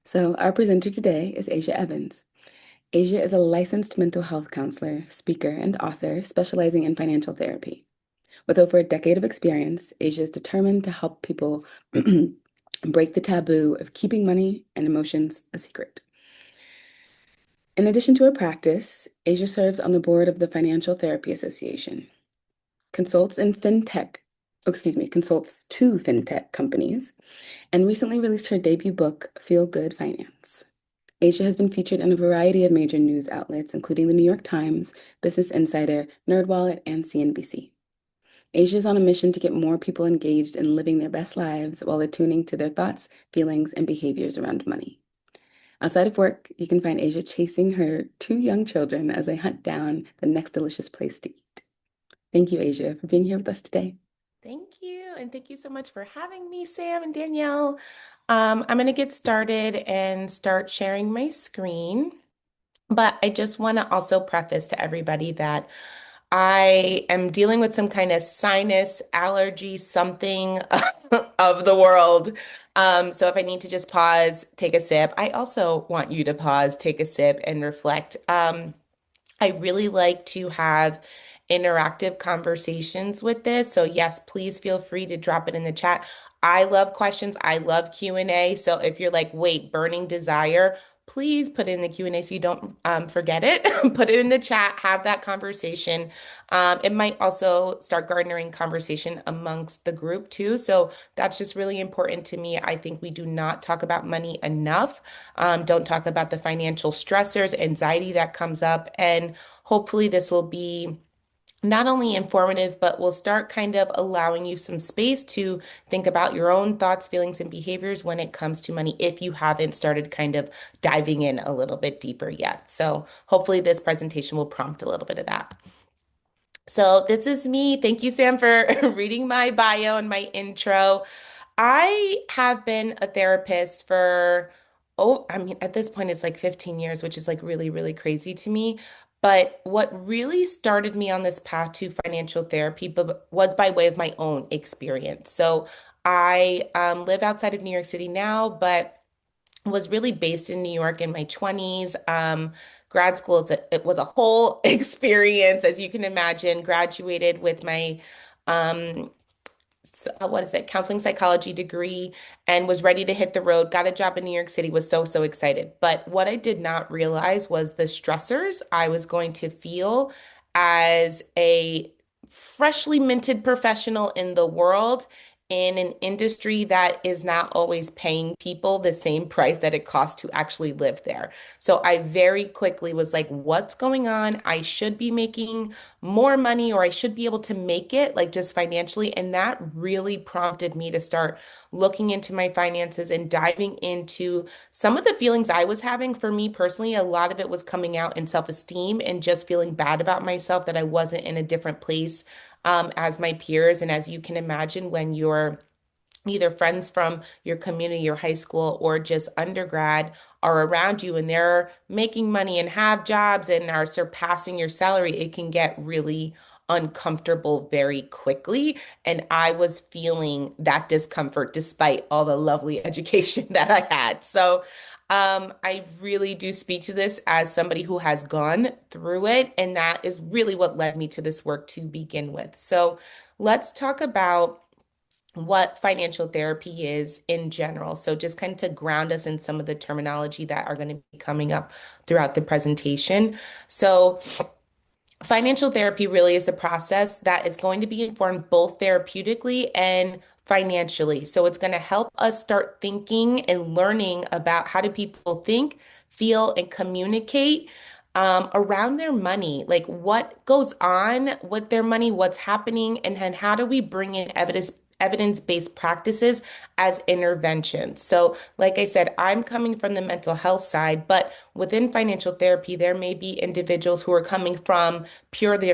So, our presenter today is Asia Evans. Asia is a licensed mental health counselor, speaker, and author specializing in financial therapy. With over a decade of experience, Asia is determined to help people break the taboo of keeping money and emotions a secret. In addition to her practice, Asia serves on the board of the Financial Therapy Association, consults in fintech, consults to fintech companies, and recently released her debut book, Feel Good Finance. Asia has been featured in a variety of major news outlets, including the New York Times, Business Insider, NerdWallet, and CNBC. Asia is on a mission to get more people engaged in living their best lives while attuning to their thoughts, feelings, and behaviors around money. Outside of work, you can find Asia chasing her two young children as they hunt down the next delicious place to eat. Thank you, Asia, for being here with us today. Thank you. And thank you so much for having me, Sam and Danielle. I'm going to get started and start sharing my screen. But I just want to also preface to everybody that I am dealing with some kind of sinus allergy, something of the world. So if I need to just pause, take a sip, I also want you to pause, take a sip, and reflect. I really like to have interactive conversations with this. So yes, please feel free to drop it in the chat. I love questions. I love Q&A. So if you're like, wait, burning desire, please put it in the Q&A so you don't forget it. Put it in the chat, have that conversation. It might also start garnering conversation amongst the group too. So that's just really important to me. I think we do not talk about money enough. Don't talk about the financial stressors, anxiety that comes up. And hopefully, this will be not only informative, but will start kind of allowing you some space to think about your own thoughts, feelings, and behaviors when it comes to money if you haven't started kind of diving in a little bit deeper yet. So, hopefully, this presentation will prompt a little bit of that. So, this is me. Thank you, Sam, for reading my bio and my intro. I have been a therapist for, oh, I mean, at this point, it's like 15 years, which is like really, really crazy to me. But what really started me on this path to financial therapy was by way of my own experience. So I live outside of New York City now, but was really based in New York in my 20s. Grad school, it was a whole experience, as you can imagine. Graduated with my um, what is it, counseling psychology degree and was ready to hit the road, got a job in New York City, was so, so excited. But what I did not realize was the stressors I was going to feel as a freshly minted professional in the world in an industry that is not always paying people the same price that it costs to actually live there. So I very quickly was like, what's going on? I should be making more money or I should be able to make it like just financially. And that really prompted me to start looking into my finances and diving into some of the feelings I was having. For me personally, a lot of it was coming out in self-esteem and just feeling bad about myself that I wasn't in a different place as my peers. And as you can imagine, when you're either friends from your community, your high school, or just undergrad are around you and they're making money and have jobs and are surpassing your salary, it can get really uncomfortable very quickly. And I was feeling that discomfort despite all the lovely education that I had. So, I really do speak to this as somebody who has gone through it. And that is really what led me to this work to begin with. So, let's talk about what financial therapy is in general. So, just kind of to ground us in some of the terminology that are going to be coming up throughout the presentation. So, financial therapy really is a process that is going to be informed both therapeutically and financially. So, it's going to help us start thinking and learning about how do people think, feel, and communicate around their money, like what goes on with their money, what's happening, and then how do we bring in evidence-based practices as interventions. So, like I said, I'm coming from the mental health side, but within financial therapy, there may be individuals who are coming from purely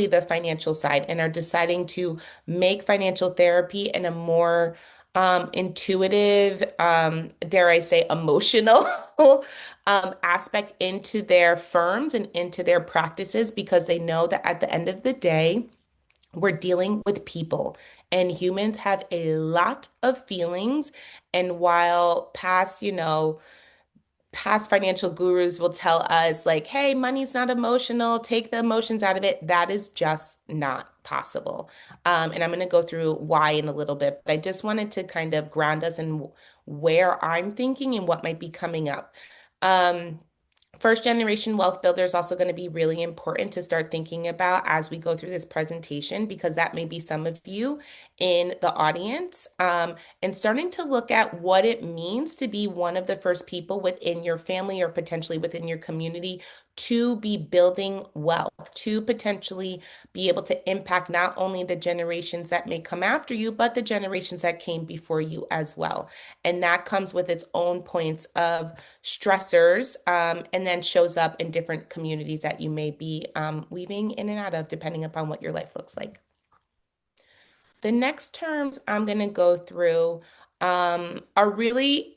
the financial side and are deciding to make financial therapy in a more intuitive, dare I say, emotional aspect into their firms and into their practices because they know that at the end of the day, we're dealing with people And humans have a lot of feelings. And while past financial gurus will tell us, like, hey, money's not emotional, take the emotions out of it, that is just not possible. And I'm going to go through why in a little bit, but I just wanted to kind of ground us in where I'm thinking and what might be coming up. Um, First generation wealth builder is also going to be really important to start thinking about as we go through this presentation, because that may be some of you in the audience, and starting to look at what it means to be one of the first people within your family or potentially within your community to be building wealth, to potentially be able to impact not only the generations that may come after you, but the generations that came before you as well. And that comes with its own points of stressors, and then shows up in different communities that you may be weaving in and out of, depending upon what your life looks like. The next terms I'm going to go through are really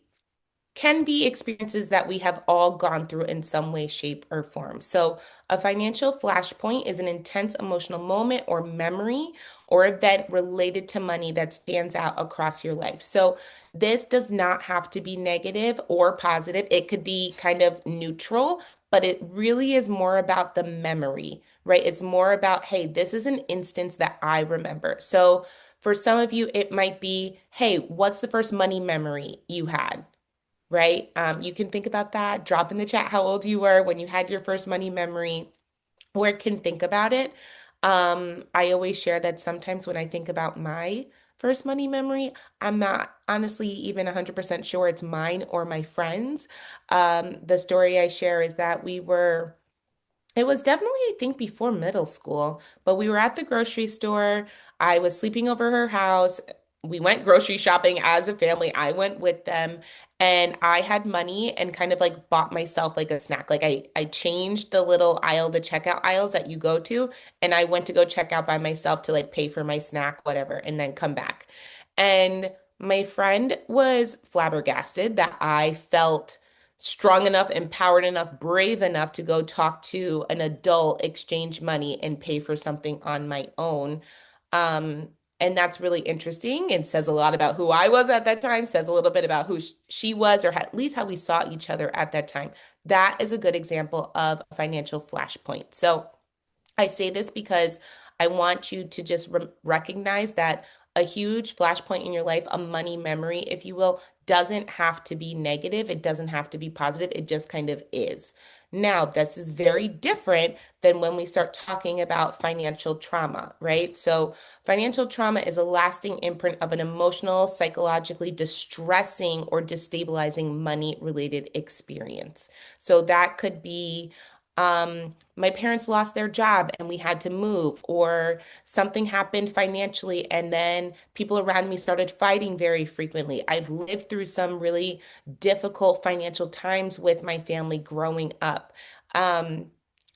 can be experiences that we have all gone through in some way, shape, or form. So, a financial flashpoint is an intense emotional moment or memory or event related to money that stands out across your life. So, this does not have to be negative or positive. It could be kind of neutral, but it really is more about the memory, right? It's more about, hey, this is an instance that I remember. So, for some of you, it might be, hey, what's the first money memory you had? Right? You can think about that. Drop in the chat how old you were when you had your first money memory, or can think about it. I always share that sometimes when I think about my first money memory, I'm not honestly even 100% sure it's mine or my friends. The story I share is that it was definitely, I think, before middle school, but we were at the grocery store. I was sleeping over her house. We went grocery shopping as a family. I went with them, and I had money and kind of like bought myself like a snack. Like I changed the little aisle, the checkout aisles that you go to, and I went to go check out by myself to like pay for my snack, whatever, and then come back. And my friend was flabbergasted that I felt strong enough, empowered enough, brave enough to go talk to an adult, exchange money, and pay for something on my own. Um, and that's really interesting and says a lot about who I was at that time, says a little bit about who she was, or at least how we saw each other at that time. That is a good example of a financial flashpoint. So, I say this because I want you to just recognize that a huge flashpoint in your life, a money memory, if you will, doesn't have to be negative. It doesn't have to be positive. It just kind of is. Now, this is very different than when we start talking about financial trauma, right? So, financial trauma is a lasting imprint of an emotional, psychologically distressing or destabilizing money related experience. So, that could be my parents lost their job and we had to move, or something happened financially and then people around me started fighting very frequently. I've lived through some really difficult financial times with my family growing up. Um,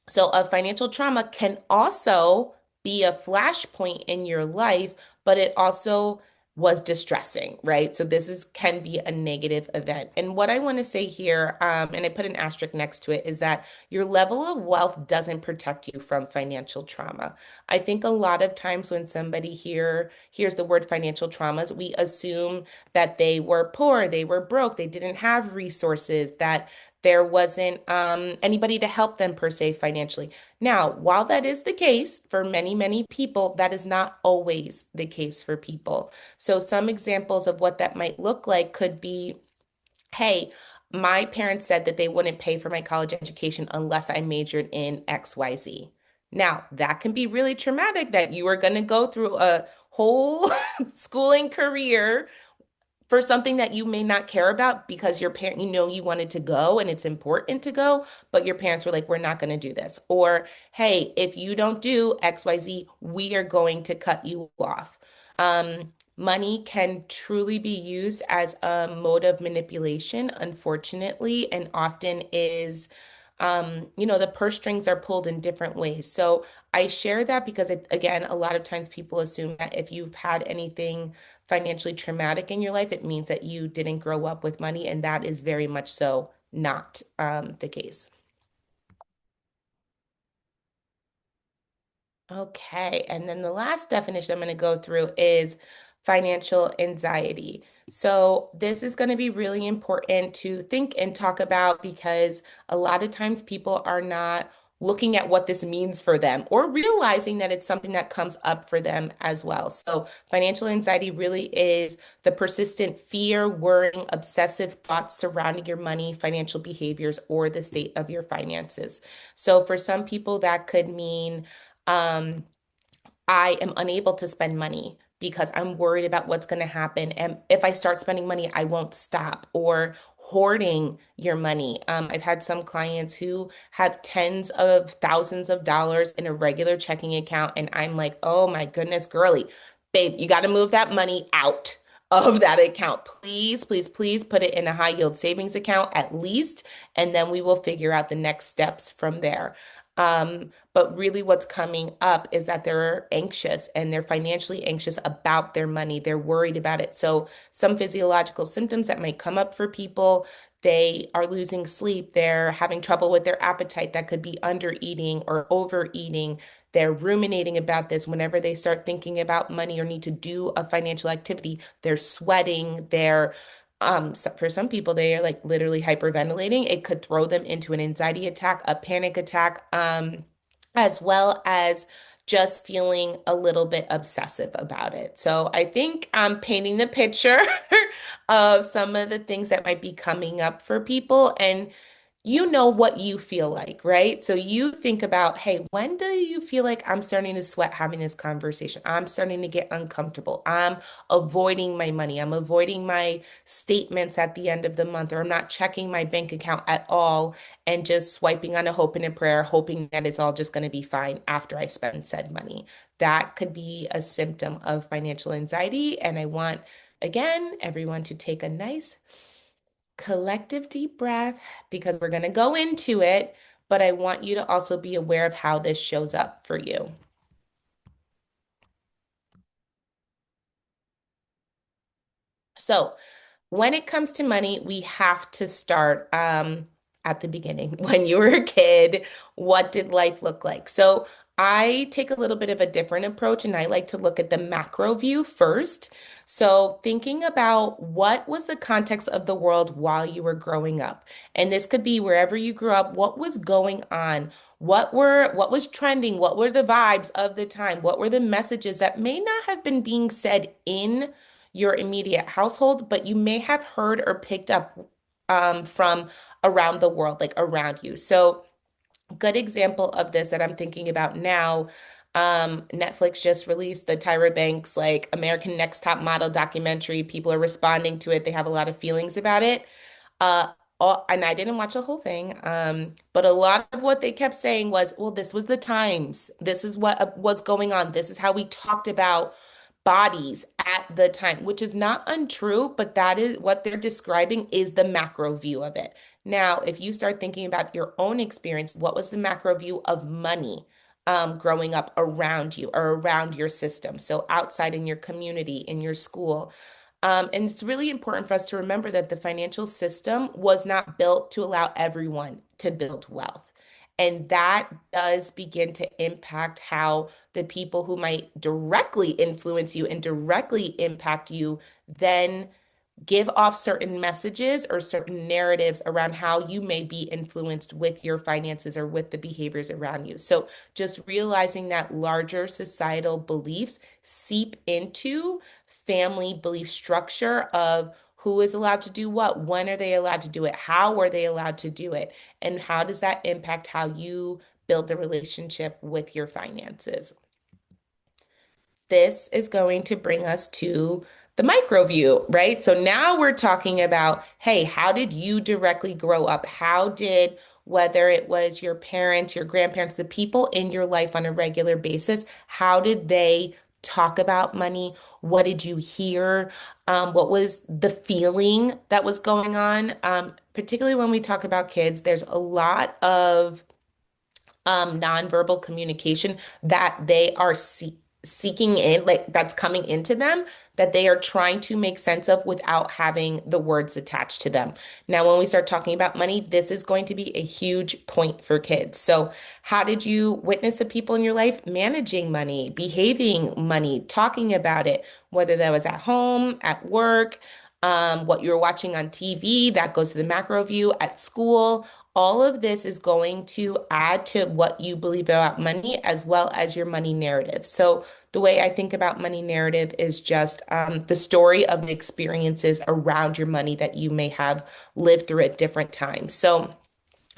so a financial trauma can also be a flashpoint in your life, but it also was distressing, right? So this is can be a negative event. And what I want to say here, and I put an asterisk next to it, is that your level of wealth doesn't protect you from financial trauma. I think a lot of times when somebody hears the word financial traumas, we assume that they were poor, they were broke, they didn't have resources, that there wasn't anybody to help them per se financially. Now, while that is the case for many, many people, that is not always the case for people. So, some examples of what that might look like could be, hey, my parents said that they wouldn't pay for my college education unless I majored in XYZ. Now, that can be really traumatic that you are going to go through a whole schooling career for something that you may not care about because your parent, you wanted to go and it's important to go, but your parents were like, we're not going to do this. Or, hey, if you don't do XYZ, we are going to cut you off. Money can truly be used as a mode of manipulation, unfortunately, and often is, the purse strings are pulled in different ways. So I share that because, again, a lot of times people assume that if you've had anything financially traumatic in your life, it means that you didn't grow up with money, and that is very much so not the case. Okay, and then the last definition I'm going to go through is financial anxiety. So, this is going to be really important to think and talk about because a lot of times people are not looking at what this means for them or realizing that it's something that comes up for them as well. So, financial anxiety really is the persistent fear, worrying, obsessive thoughts surrounding your money, financial behaviors, or the state of your finances. So, for some people, that could mean um, I am unable to spend money because I'm worried about what's going to happen. And if I start spending money, I won't stop. Or hoarding your money. I've had some clients who have tens of thousands of dollars in a regular checking account, and I'm like, oh my goodness, girly, babe, you got to move that money out of that account. Please, please, please put it in a high yield savings account at least, and then we will figure out the next steps from there. But really, what's coming up is that they're anxious and they're financially anxious about their money. They're worried about it. So, some physiological symptoms that might come up for people, they are losing sleep, they're having trouble with their appetite. That could be under eating or overeating. They're ruminating about this whenever they start thinking about money or need to do a financial activity. They're sweating, for some people, they are like literally hyperventilating. It could throw them into an anxiety attack, a panic attack, as well as just feeling a little bit obsessive about it. So I think I'm painting the picture of some of the things that might be coming up for people. And you know what you feel like, right? So you think about, hey, when do you feel like I'm starting to sweat having this conversation? I'm starting to get uncomfortable. I'm avoiding my money. I'm avoiding my statements at the end of the month, or I'm not checking my bank account at all and just swiping on a hope and a prayer, hoping that it's all just going to be fine after I spend said money. That could be a symptom of financial anxiety. And I want, again, everyone to take a nice collective deep breath because we're going to go into it, but I want you to also be aware of how this shows up for you. So, when it comes to money, we have to start at the beginning. When you were a kid, what did life look like? So I take a little bit of a different approach and I like to look at the macro view first. So thinking about what was the context of the world while you were growing up. And this could be wherever you grew up, what was going on? What was trending? What were the vibes of the time? What were the messages that may not have been being said in your immediate household, but you may have heard or picked up from around the world, like around you. So, good example of this that I'm thinking about now. Netflix just released the Tyra Banks like American Next Top Model documentary. People are responding to it. They have a lot of feelings about it. Uh, and I didn't watch the whole thing, but a lot of what they kept saying was, well, this was the times. This is what was going on. This is how we talked about bodies at the time, which is not untrue, but that is what they're describing is the macro view of it. Now, if you start thinking about your own experience, what was the macro view of money growing up around you or around your system? So outside in your community, in your school. And it's really important for us to remember that the financial system was not built to allow everyone to build wealth. And that does begin to impact how the people who might directly influence you and directly impact you then give off certain messages or certain narratives around how you may be influenced with your finances or with the behaviors around you. So, just realizing that larger societal beliefs seep into family belief structure of who is allowed to do what, when are they allowed to do it, how are they allowed to do it, and how does that impact how you build a relationship with your finances. This is going to bring us to the micro view, right? So now we're talking about, hey, how did you directly grow up? How did, whether it was your parents, your grandparents, the people in your life on a regular basis, how did they talk about money? What did you hear? What was the feeling that was going on? Particularly when we talk about kids, there's a lot of nonverbal communication that they are see seeking in, like that's coming into them that they are trying to make sense of without having the words attached to them. Now, when we start talking about money, this is going to be a huge point for kids. So, how did you witness the people in your life managing money, behaving money, talking about it, whether that was at home, at work, what you were watching on TV, that goes to the macro view, at school? All of this is going to add to what you believe about money as well as your money narrative. So, the way I think about money narrative is just the story of the experiences around your money that you may have lived through at different times. So,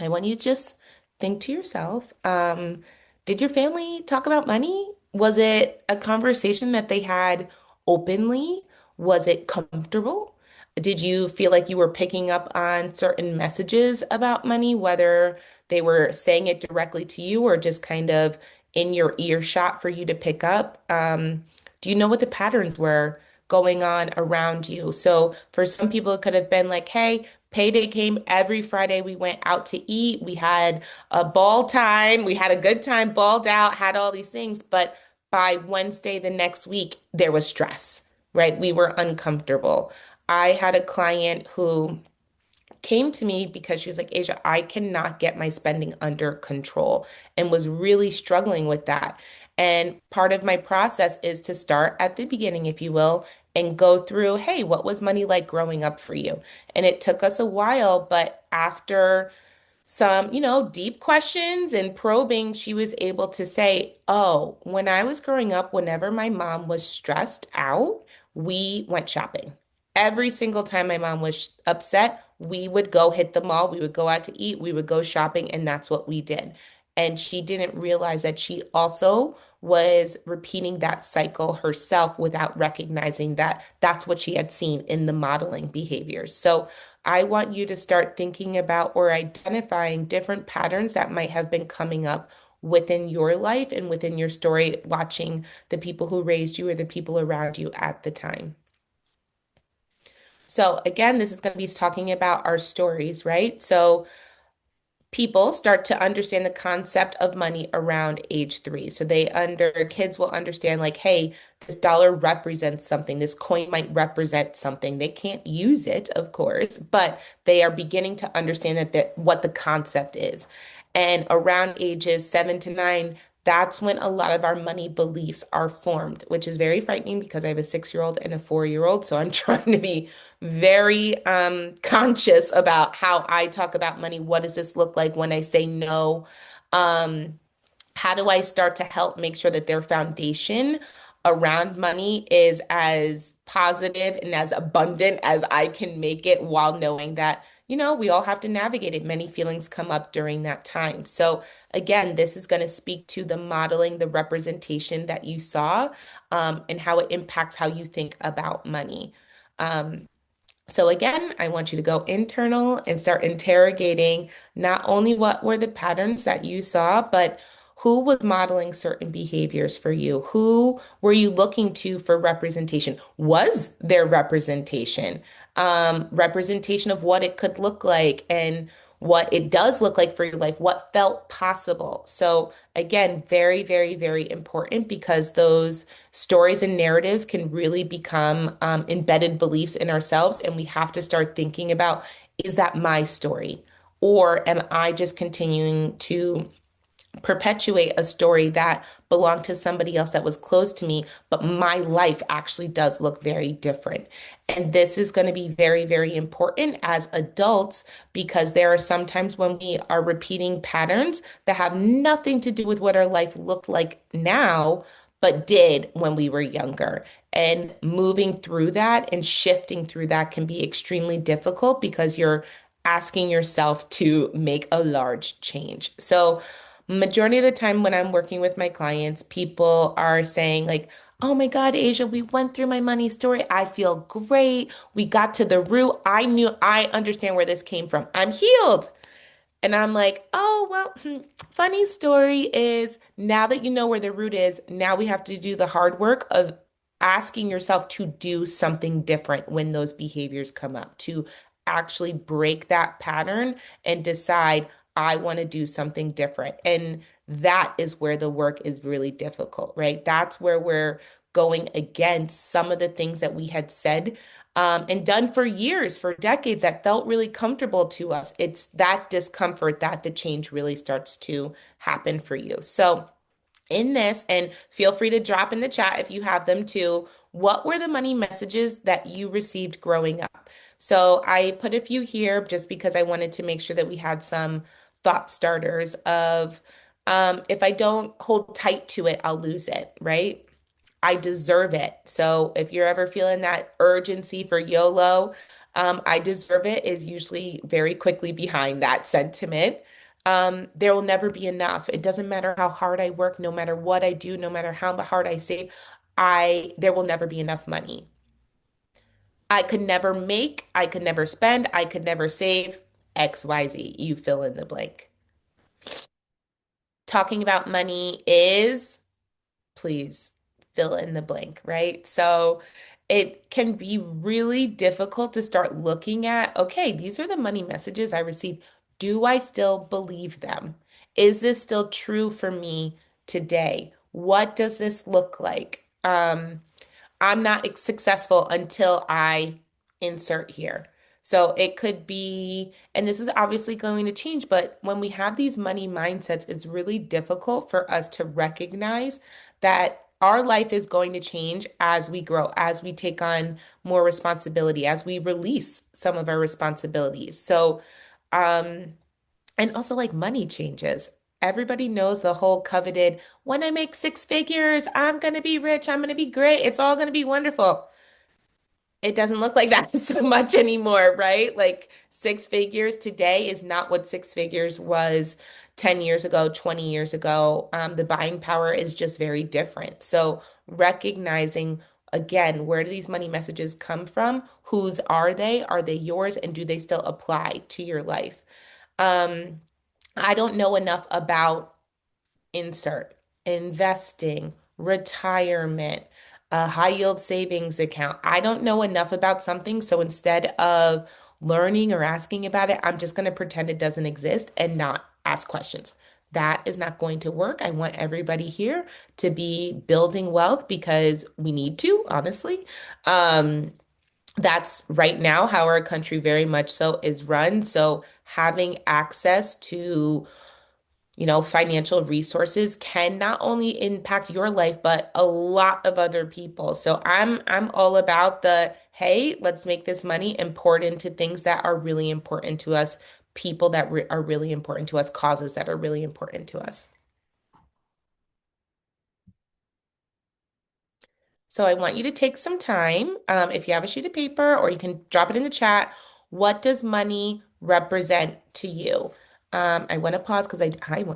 I want you to just think to yourself, did your family talk about money? Was it a conversation that they had openly? Was it comfortable? Did you feel like you were picking up on certain messages about money, whether they were saying it directly to you or just kind of in your earshot for you to pick up? Do you know what the patterns were going on around you? So for some people, it could have been like, hey, payday came every Friday. We went out to eat. We had a ball time. We had a good time, balled out, had all these things. But by Wednesday the next week, there was stress, right? We were uncomfortable. I had a client who came to me because she was like, Asia, I cannot get my spending under control and was really struggling with that. And part of my process is to start at the beginning, if you will, and go through, hey, what was money like growing up for you? And it took us a while, but after some, deep questions and probing, she was able to say, oh, when I was growing up, whenever my mom was stressed out, we went shopping. Every single time my mom was upset, we would go hit the mall, we would go out to eat, we would go shopping, and that's what we did. And she didn't realize that she also was repeating that cycle herself without recognizing that that's what she had seen in the modeling behaviors. So, I want you to start thinking about or identifying different patterns that might have been coming up within your life and within your story, watching the people who raised you or the people around you at the time. So, again, this is going to be talking about our stories, right? So, people start to understand the concept of money around age 3. So kids will understand like, hey, this dollar represents something. This coin might represent something. They can't use it, of course, but they are beginning to understand that what the concept is. And around ages 7 to 9, that's when a lot of our money beliefs are formed, which is very frightening because I have a 6-year-old and a 4-year-old. So I'm trying to be very conscious about how I talk about money. What does this look like when I say no? Um, how do I start to help make sure that their foundation around money is as positive and as abundant as I can make it while knowing that, we all have to navigate it. Many feelings come up during that time. So, again, this is going to speak to the modeling, the representation that you saw, and how it impacts how you think about money. Um, so again, I want you to go internal and start interrogating not only what were the patterns that you saw, but who was modeling certain behaviors for you? Who were you looking to for representation? Was there representation? Representation of what it could look like and what it does look like for your life, what felt possible. So again, very, very, very important because those stories and narratives can really become embedded beliefs in ourselves. And we have to start thinking about, is that my story? Or am I just continuing to perpetuate a story that belonged to somebody else that was close to me, but my life actually does look very different. And this is going to be very, very important as adults because there are some times when we are repeating patterns that have nothing to do with what our life looked like now, but did when we were younger. And moving through that and shifting through that can be extremely difficult because you're asking yourself to make a large change. So, majority of the time when I'm working with my clients, people are saying like, "Oh my God, Asia, we went through my money story. I feel great. We got to the root. I understand where this came from. I'm healed." And I'm like, "Oh, well, funny story is now that you know where the root is, now we have to do the hard work of asking yourself to do something different when those behaviors come up, to actually break that pattern and decide, I want to do something different." And that is where the work is really difficult, right? That's where we're going against some of the things that we had said and done for years, for decades, that felt really comfortable to us. It's that discomfort that the change really starts to happen for you. So, in this, and feel free to drop in the chat if you have them too. What were the money messages that you received growing up? So I put a few here just because I wanted to make sure that we had some thought starters of if I don't hold tight to it, I'll lose it, right? I deserve it. So if you're ever feeling that urgency for YOLO, I deserve it is usually very quickly behind that sentiment. There will never be enough. It doesn't matter how hard I work, no matter what I do, no matter how hard I save, there will never be enough money. I could never make, I could never spend, I could never save XYZ. You fill in the blank. Talking about money is please fill in the blank, right? So it can be really difficult to start looking at, okay, these are the money messages I received. Do I still believe them? Is this still true for me today? What does this look like? I'm not successful until I insert here. So it could be, and this is obviously going to change, but when we have these money mindsets, it's really difficult for us to recognize that our life is going to change as we grow, as we take on more responsibility, as we release some of our responsibilities. So, um, and also like money changes. Everybody knows the whole coveted, when I make six figures, I'm going to be rich, I'm going to be great, it's all going to be wonderful. It doesn't look like that so much anymore, right? Like six figures today is not what six figures was 10 years ago, 20 years ago. The buying power is just very different. So recognizing again, where do these money messages come from? Whose are they? Are they yours? And do they still apply to your life? Um, I don't know enough about insert, investing, retirement, a high yield savings account. I don't know enough about something, so instead of learning or asking about it, I'm just going to pretend it doesn't exist and not ask questions. That is not going to work. I want everybody here to be building wealth because we need to, honestly. Um, that's right now how our country very much so is run. So having access to financial resources can not only impact your life, but a lot of other people. So I'm all about the, hey, let's make this money and pour it into things that are really important to us, people that re are really important to us, causes that are really important to us. So I want you to take some time, if you have a sheet of paper, or you can drop it in the chat. What does money represent to you? I want to pause because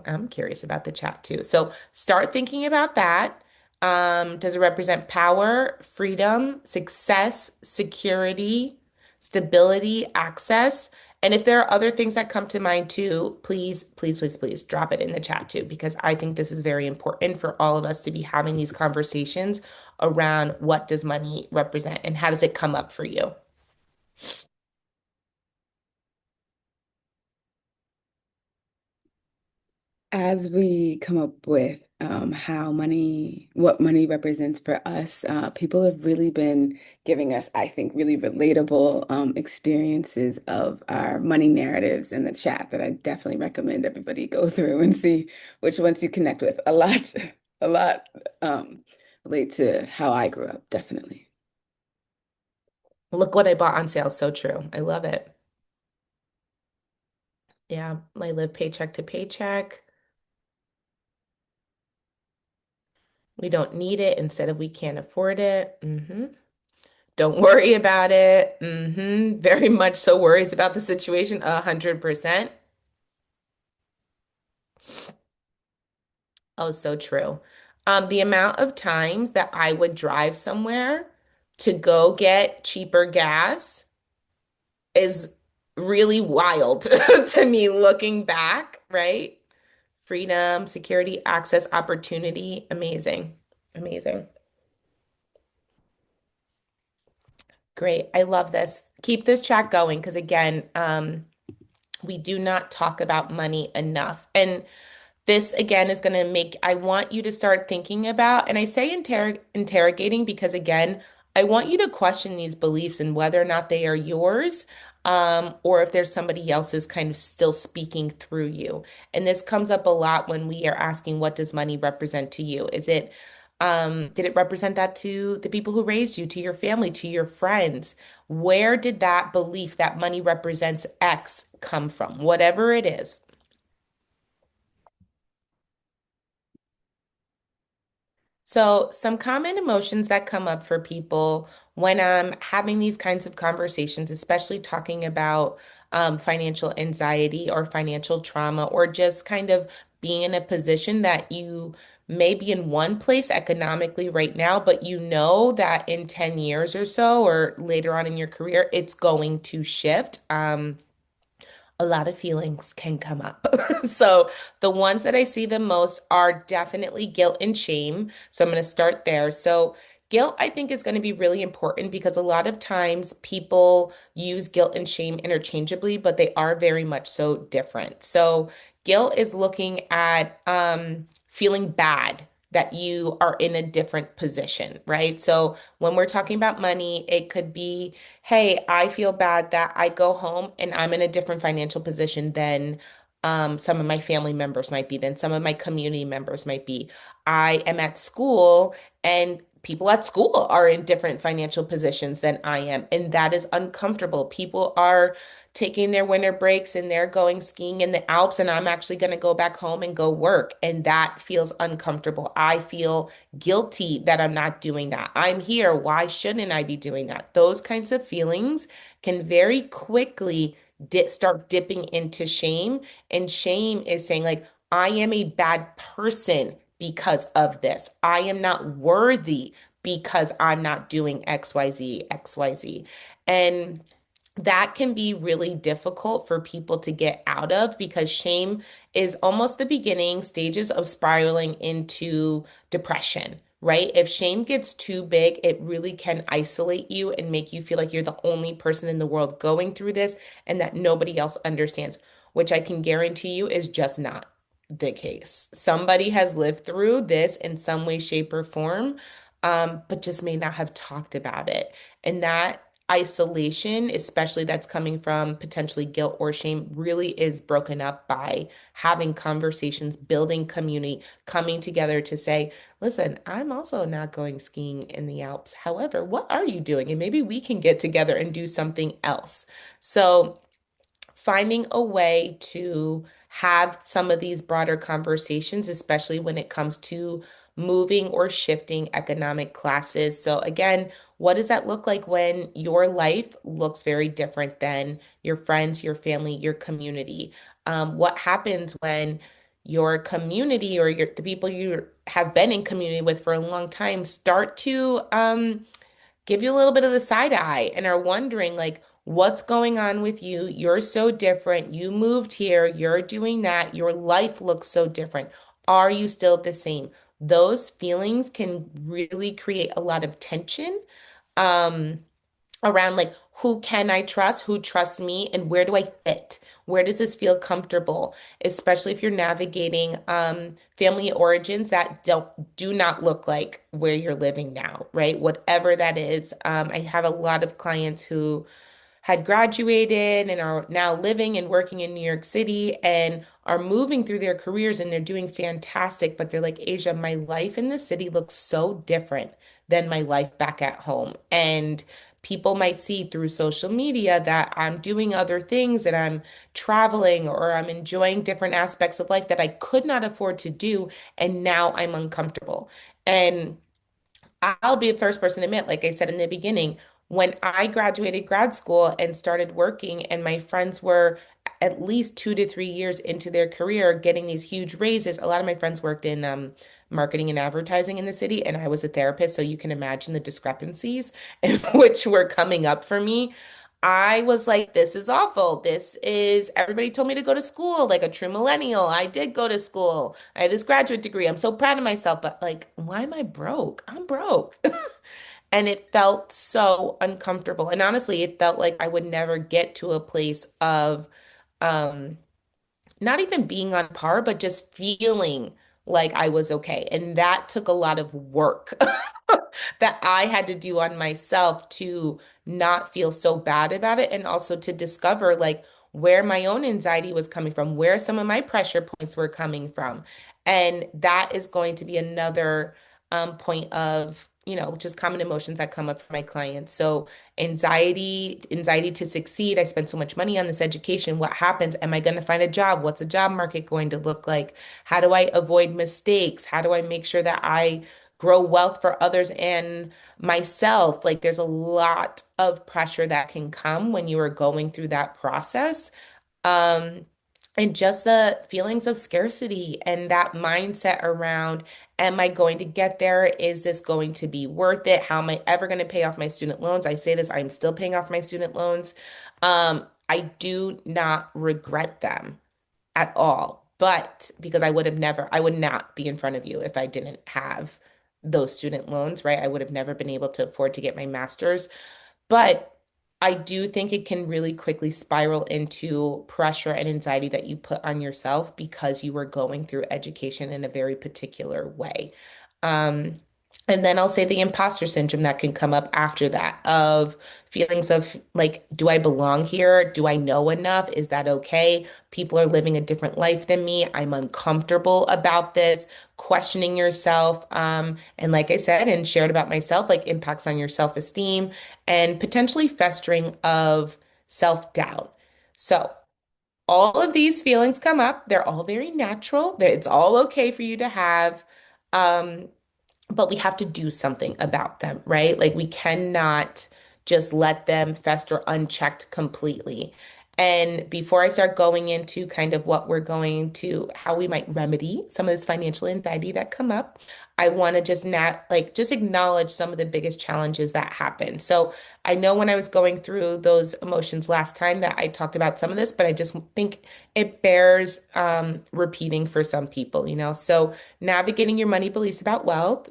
I'm curious about the chat too. So start thinking about that. Does it represent power, freedom, success, security, stability, access? And if there are other things that come to mind too, please, please, please, please drop it in the chat too, because I think this is very important for all of us to be having these conversations around what does money represent and how does it come up for you. As we come up with what money represents for us, people have really been giving us, I think, really relatable experiences of our money narratives in the chat that I definitely recommend everybody go through and see which ones you connect with. A lot relate to how I grew up, definitely. Look what I bought on sale. So true. I love it. Yeah, I live paycheck to paycheck. We don't need it instead of we can't afford it. Don't worry about it. Very much so worries about the situation, 100%. Oh, so true. The amount of times that I would drive somewhere to go get cheaper gas is really wild to me looking back, right? Freedom, security, access, opportunity. Amazing. Amazing. Great. I love this. Keep this chat going because, again, we do not talk about money enough. And This again is going to make, I want you to start thinking about, and I say interrogating because again, I want you to question these beliefs and whether or not they are yours, or if there's somebody else's kind of still speaking through you. And this comes up a lot when we are asking, what does money represent to you? Did it represent that to the people who raised you, to your family, to your friends? Where did that belief that money represents X come from? Whatever it is. So, some common emotions that come up for people when I'm having these kinds of conversations, especially talking about financial anxiety or financial trauma, or just kind of being in a position that you may be in one place economically right now, but you know that in 10 years or so, or later on in your career, it's going to shift. A lot of feelings can come up. So the ones that I see the most are definitely guilt and shame. So I'm going to start there. So guilt, I think, is going to be really important because a lot of times people use guilt and shame interchangeably, but they are very much so different. So guilt is looking at feeling bad that you are in a different position, right? So when we're talking about money, it could be, hey, I feel bad that I go home and I'm in a different financial position than some of my family members might be, than some of my community members might be. I am at school and people at school are in different financial positions than I am, and that is uncomfortable. People are taking their winter breaks and they're going skiing in the Alps, and I'm actually going to go back home and go work, and that feels uncomfortable. I feel guilty that I'm not doing that. I'm here. Why shouldn't I be doing that? Those kinds of feelings can very quickly start dipping into shame. And shame is saying, like, I am a bad person because of this. I am not worthy because I'm not doing XYZ, XYZ. And that can be really difficult for people to get out of because shame is almost the beginning stages of spiraling into depression, right? If shame gets too big, it really can isolate you and make you feel like you're the only person in the world going through this and that nobody else understands, which I can guarantee you is just not the case. Somebody has lived through this in some way, shape, or form, but just may not have talked about it. And that isolation, especially that's coming from potentially guilt or shame, really is broken up by having conversations, building community, coming together to say, listen, I'm also not going skiing in the Alps. However, what are you doing? And maybe we can get together and do something else. So, finding a way to have some of these broader conversations, especially when it comes to moving or shifting economic classes. So, again, what does that look like when your life looks very different than your friends, your family, your community? What happens when your community or the people you have been in community with for a long time start to give you a little bit of the side eye and are wondering, like, what's going on with you? You're so different. You moved here, you're doing that. Your life looks so different. Are you still the same? Those feelings can really create a lot of tension. Um, Around, like, who can I trust, who trusts me, and where do I fit? Where does this feel comfortable? Especially if you're navigating family origins that do not look like where you're living now, right? Whatever that is. I have a lot of clients who had graduated and are now living and working in New York City and are moving through their careers and they're doing fantastic. But they're like, Asia, my life in the city looks so different than my life back at home. And people might see through social media that I'm doing other things and I'm traveling or I'm enjoying different aspects of life that I could not afford to do. And now I'm uncomfortable. And I'll be the first person to admit, like I said in the beginning, when I graduated grad school and started working, and my friends were at least 2 to 3 years into their career getting these huge raises. A lot of my friends worked in marketing and advertising in the city, and I was a therapist, so you can imagine the discrepancies which were coming up for me. I was like, this is awful. Everybody told me to go to school like a true millennial. I did go to school. I have this graduate degree. I'm so proud of myself, but like, why am I broke? I'm broke. And it felt so uncomfortable. And honestly, it felt like I would never get to a place of um, not even being on par, but just feeling like I was okay. And that took a lot of work that I had to do on myself to not feel so bad about it and also to discover like where my own anxiety was coming from, where some of my pressure points were coming from. And that is going to be another point of, just common emotions that come up for my clients. So anxiety to succeed. I spent so much money on this education. What happens? Am I going to find a job? What's the job market going to look like? How do I avoid mistakes? How do I make sure that I grow wealth for others and myself? Like there's a lot of pressure that can come when you are going through that process. Um, and just the feelings of scarcity and that mindset around, am I going to get there? Is this going to be worth it? How am I ever going to pay off my student loans? I say this, I'm still paying off my student loans. I do not regret them at all. But because I would not be in front of you if I didn't have those student loans, right? I would have never been able to afford to get my master's. But I do think it can really quickly spiral into pressure and anxiety that you put on yourself because you were going through education in a very particular way. Um, and then I'll say the imposter syndrome that can come up after that of feelings of like, do I belong here? Do I know enough? Is that okay? People are living a different life than me. I'm uncomfortable about this. Questioning yourself. And like I said and shared about myself, like impacts on your self-esteem and potentially festering of self-doubt. So all of these feelings come up. They're all very natural. It's all okay for you to have. Um, but we have to do something about them, right? Like we cannot just let them fester unchecked completely. And before I start going into kind of what we're going to, how we might remedy some of this financial anxiety that come up, I want to just not like just acknowledge some of the biggest challenges that happen. So I know when I was going through those emotions last time that I talked about some of this, but I just think it bears repeating for some people. So navigating your money beliefs about wealth,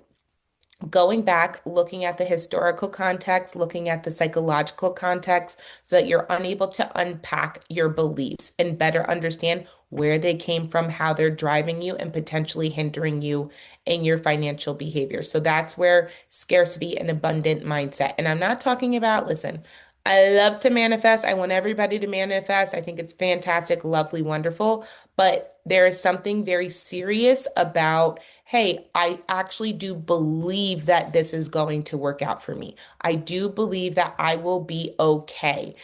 going back, looking at the historical context, looking at the psychological context, so that you're unable to unpack your beliefs and better understand where they came from, how they're driving you, and potentially hindering you in your financial behavior. So that's where scarcity and abundant mindset. And I'm not talking about, listen, I love to manifest. I want everybody to manifest. I think it's fantastic, lovely, wonderful. But there is something very serious about, hey, I actually do believe that this is going to work out for me. I do believe that I will be okay.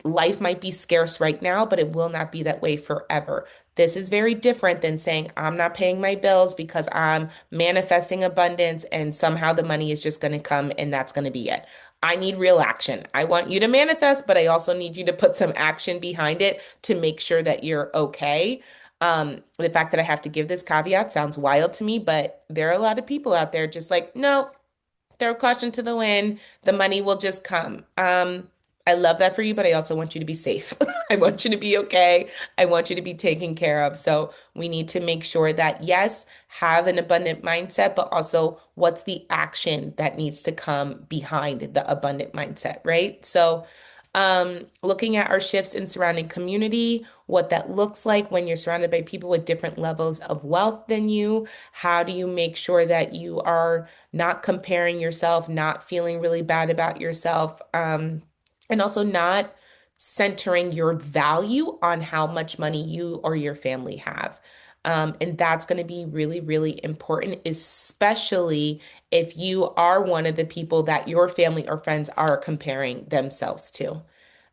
Life might be scarce right now, but it will not be that way forever. This is very different than saying I'm not paying my bills because I'm manifesting abundance and somehow the money is just going to come and that's going to be it. I need real action. I want you to manifest, but I also need you to put some action behind it to make sure that you're okay. The fact that I have to give this caveat sounds wild to me, but there are a lot of people out there just like, no, throw caution to the wind. The money will just come. I love that for you, but I also want you to be safe. I want you to be okay. I want you to be taken care of. So we need to make sure that, yes, have an abundant mindset, but also what's the action that needs to come behind the abundant mindset, right? So looking at our shifts in surrounding community, what that looks like when you're surrounded by people with different levels of wealth than you. How do you make sure that you are not comparing yourself, not feeling really bad about yourself, and also not centering your value on how much money you or your family have. And that's going to be really, really important, especially if you are one of the people that your family or friends are comparing themselves to.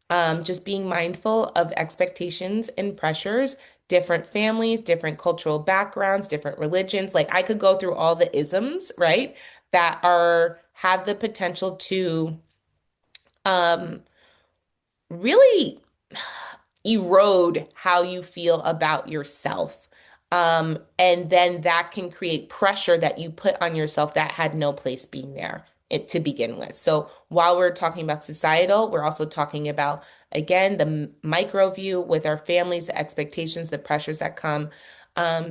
Just being mindful of expectations and pressures, different families, different cultural backgrounds, different religions. Like I could go through all the isms, right, that are have the potential to um, really erode how you feel about yourself. And then that can create pressure that you put on yourself that had no place being there to begin with. So while we're talking about societal, we're also talking about, again, the micro view with our families, the expectations, the pressures that come.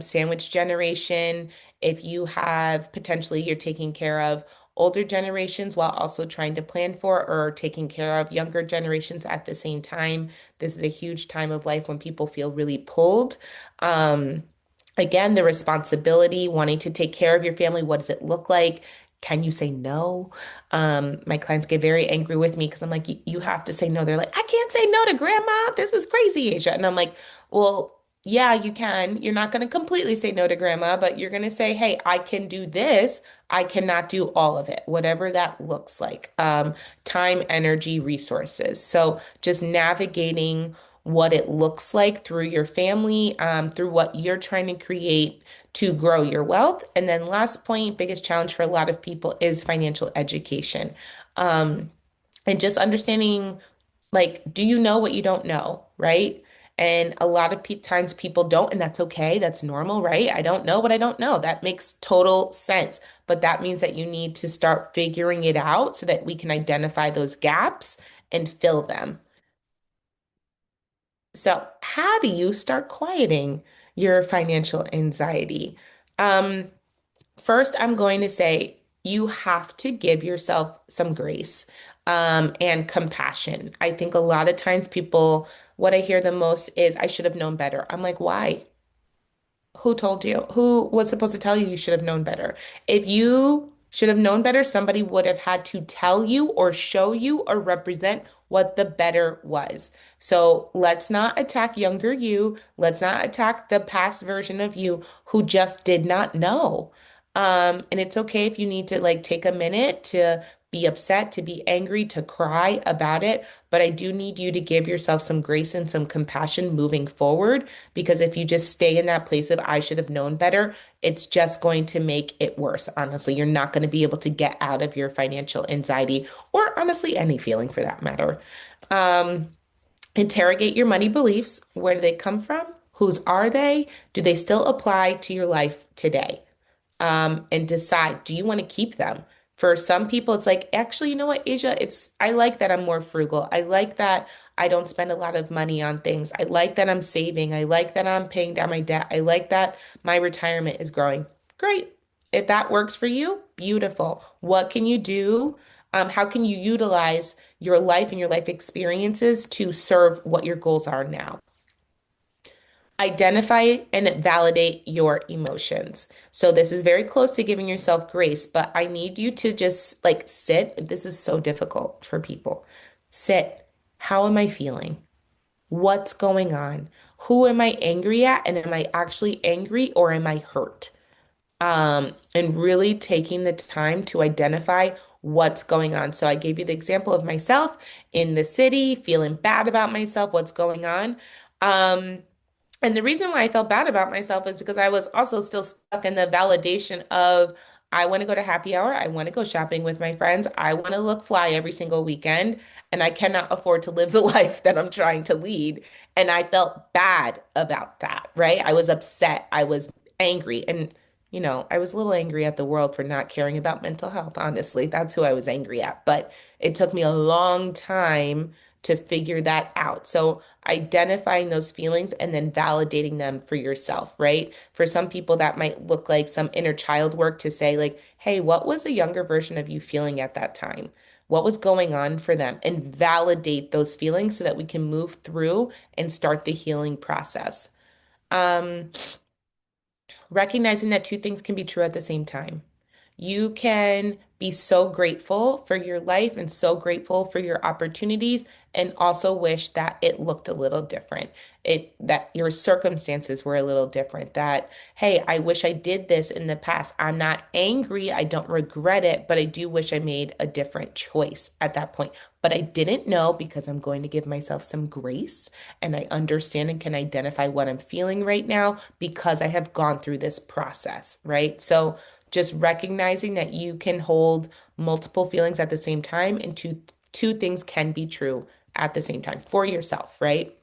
Sandwich generation, if you have potentially you're taking care of older generations while also trying to plan for or taking care of younger generations at the same time. This is a huge time of life when people feel really pulled. Um, Again, the responsibility, wanting to take care of your family. What does it look like? Can you say no? My clients get very angry with me because I'm like, you have to say no. They're like, I can't say no to grandma. This is crazy, Asia. And I'm like, well, yeah, you can. You're not going to completely say no to grandma, but you're going to say, hey, I can do this. I cannot do all of it, whatever that looks like. Time, energy, resources. So just navigating what it looks like through your family, through what you're trying to create to grow your wealth. And then last point, biggest challenge for a lot of people is financial education. Um, and just understanding, like, do you know what you don't know, right? And a lot of pe times people don't, and that's okay. That's normal, right? I don't know what I don't know. That makes total sense. But that means that you need to start figuring it out so that we can identify those gaps and fill them. So, how do you start quieting your financial anxiety? Um, First, I'm going to say you have to give yourself some grace, and compassion. I think a lot of times people, what I hear the most is, I should have known better. I'm like, why? Who told you? Who was supposed to tell you you should have known better? If you should have known better, somebody would have had to tell you or show you or represent what the better was. So let's not attack younger you. Let's not attack the past version of you who just did not know. And it's okay if you need to like take a minute to be upset, to be angry, to cry about it. But I do need you to give yourself some grace and some compassion moving forward, because if you just stay in that place of I should have known better, it's just going to make it worse. Honestly, you're not going to be able to get out of your financial anxiety or honestly any feeling for that matter. Um, Interrogate your money beliefs. Where do they come from? Whose are they? Do they still apply to your life today? And decide, do you want to keep them? For some people, it's like, actually, you know what, Asia, I like that I'm more frugal. I like that I don't spend a lot of money on things. I like that I'm saving. I like that I'm paying down my debt. I like that my retirement is growing. Great. If that works for you, beautiful. What can you do? How can you utilize your life and your life experiences to serve what your goals are now? Identify and validate your emotions. So this is very close to giving yourself grace, but I need you to just like sit. This is so difficult for people. Sit. How am I feeling? What's going on? Who am I angry at? And am I actually angry or am I hurt? And really taking the time to identify what's going on. So I gave you the example of myself in the city, feeling bad about myself, what's going on. Um, and the reason why I felt bad about myself is because I was also still stuck in the validation of I want to go to happy hour. I want to go shopping with my friends. I want to look fly every single weekend. And I cannot afford to live the life that I'm trying to lead. And I felt bad about that, right? I was upset. I was angry. And, I was a little angry at the world for not caring about mental health, honestly. That's who I was angry at. But it took me a long time to figure that out. So identifying those feelings and then validating them for yourself, right? For some people, that might look like some inner child work to say, like, hey, what was a younger version of you feeling at that time? What was going on for them? And validate those feelings so that we can move through and start the healing process. Um, Recognizing that two things can be true at the same time. You can be so grateful for your life and so grateful for your opportunities and also wish that it looked a little different. That your circumstances were a little different. That, hey, I wish I did this in the past. I'm not angry, I don't regret it, but I do wish I made a different choice at that point. But I didn't know because I'm going to give myself some grace and I understand and can identify what I'm feeling right now because I have gone through this process, right? So just recognizing that you can hold multiple feelings at the same time and two things can be true at the same time for yourself, right?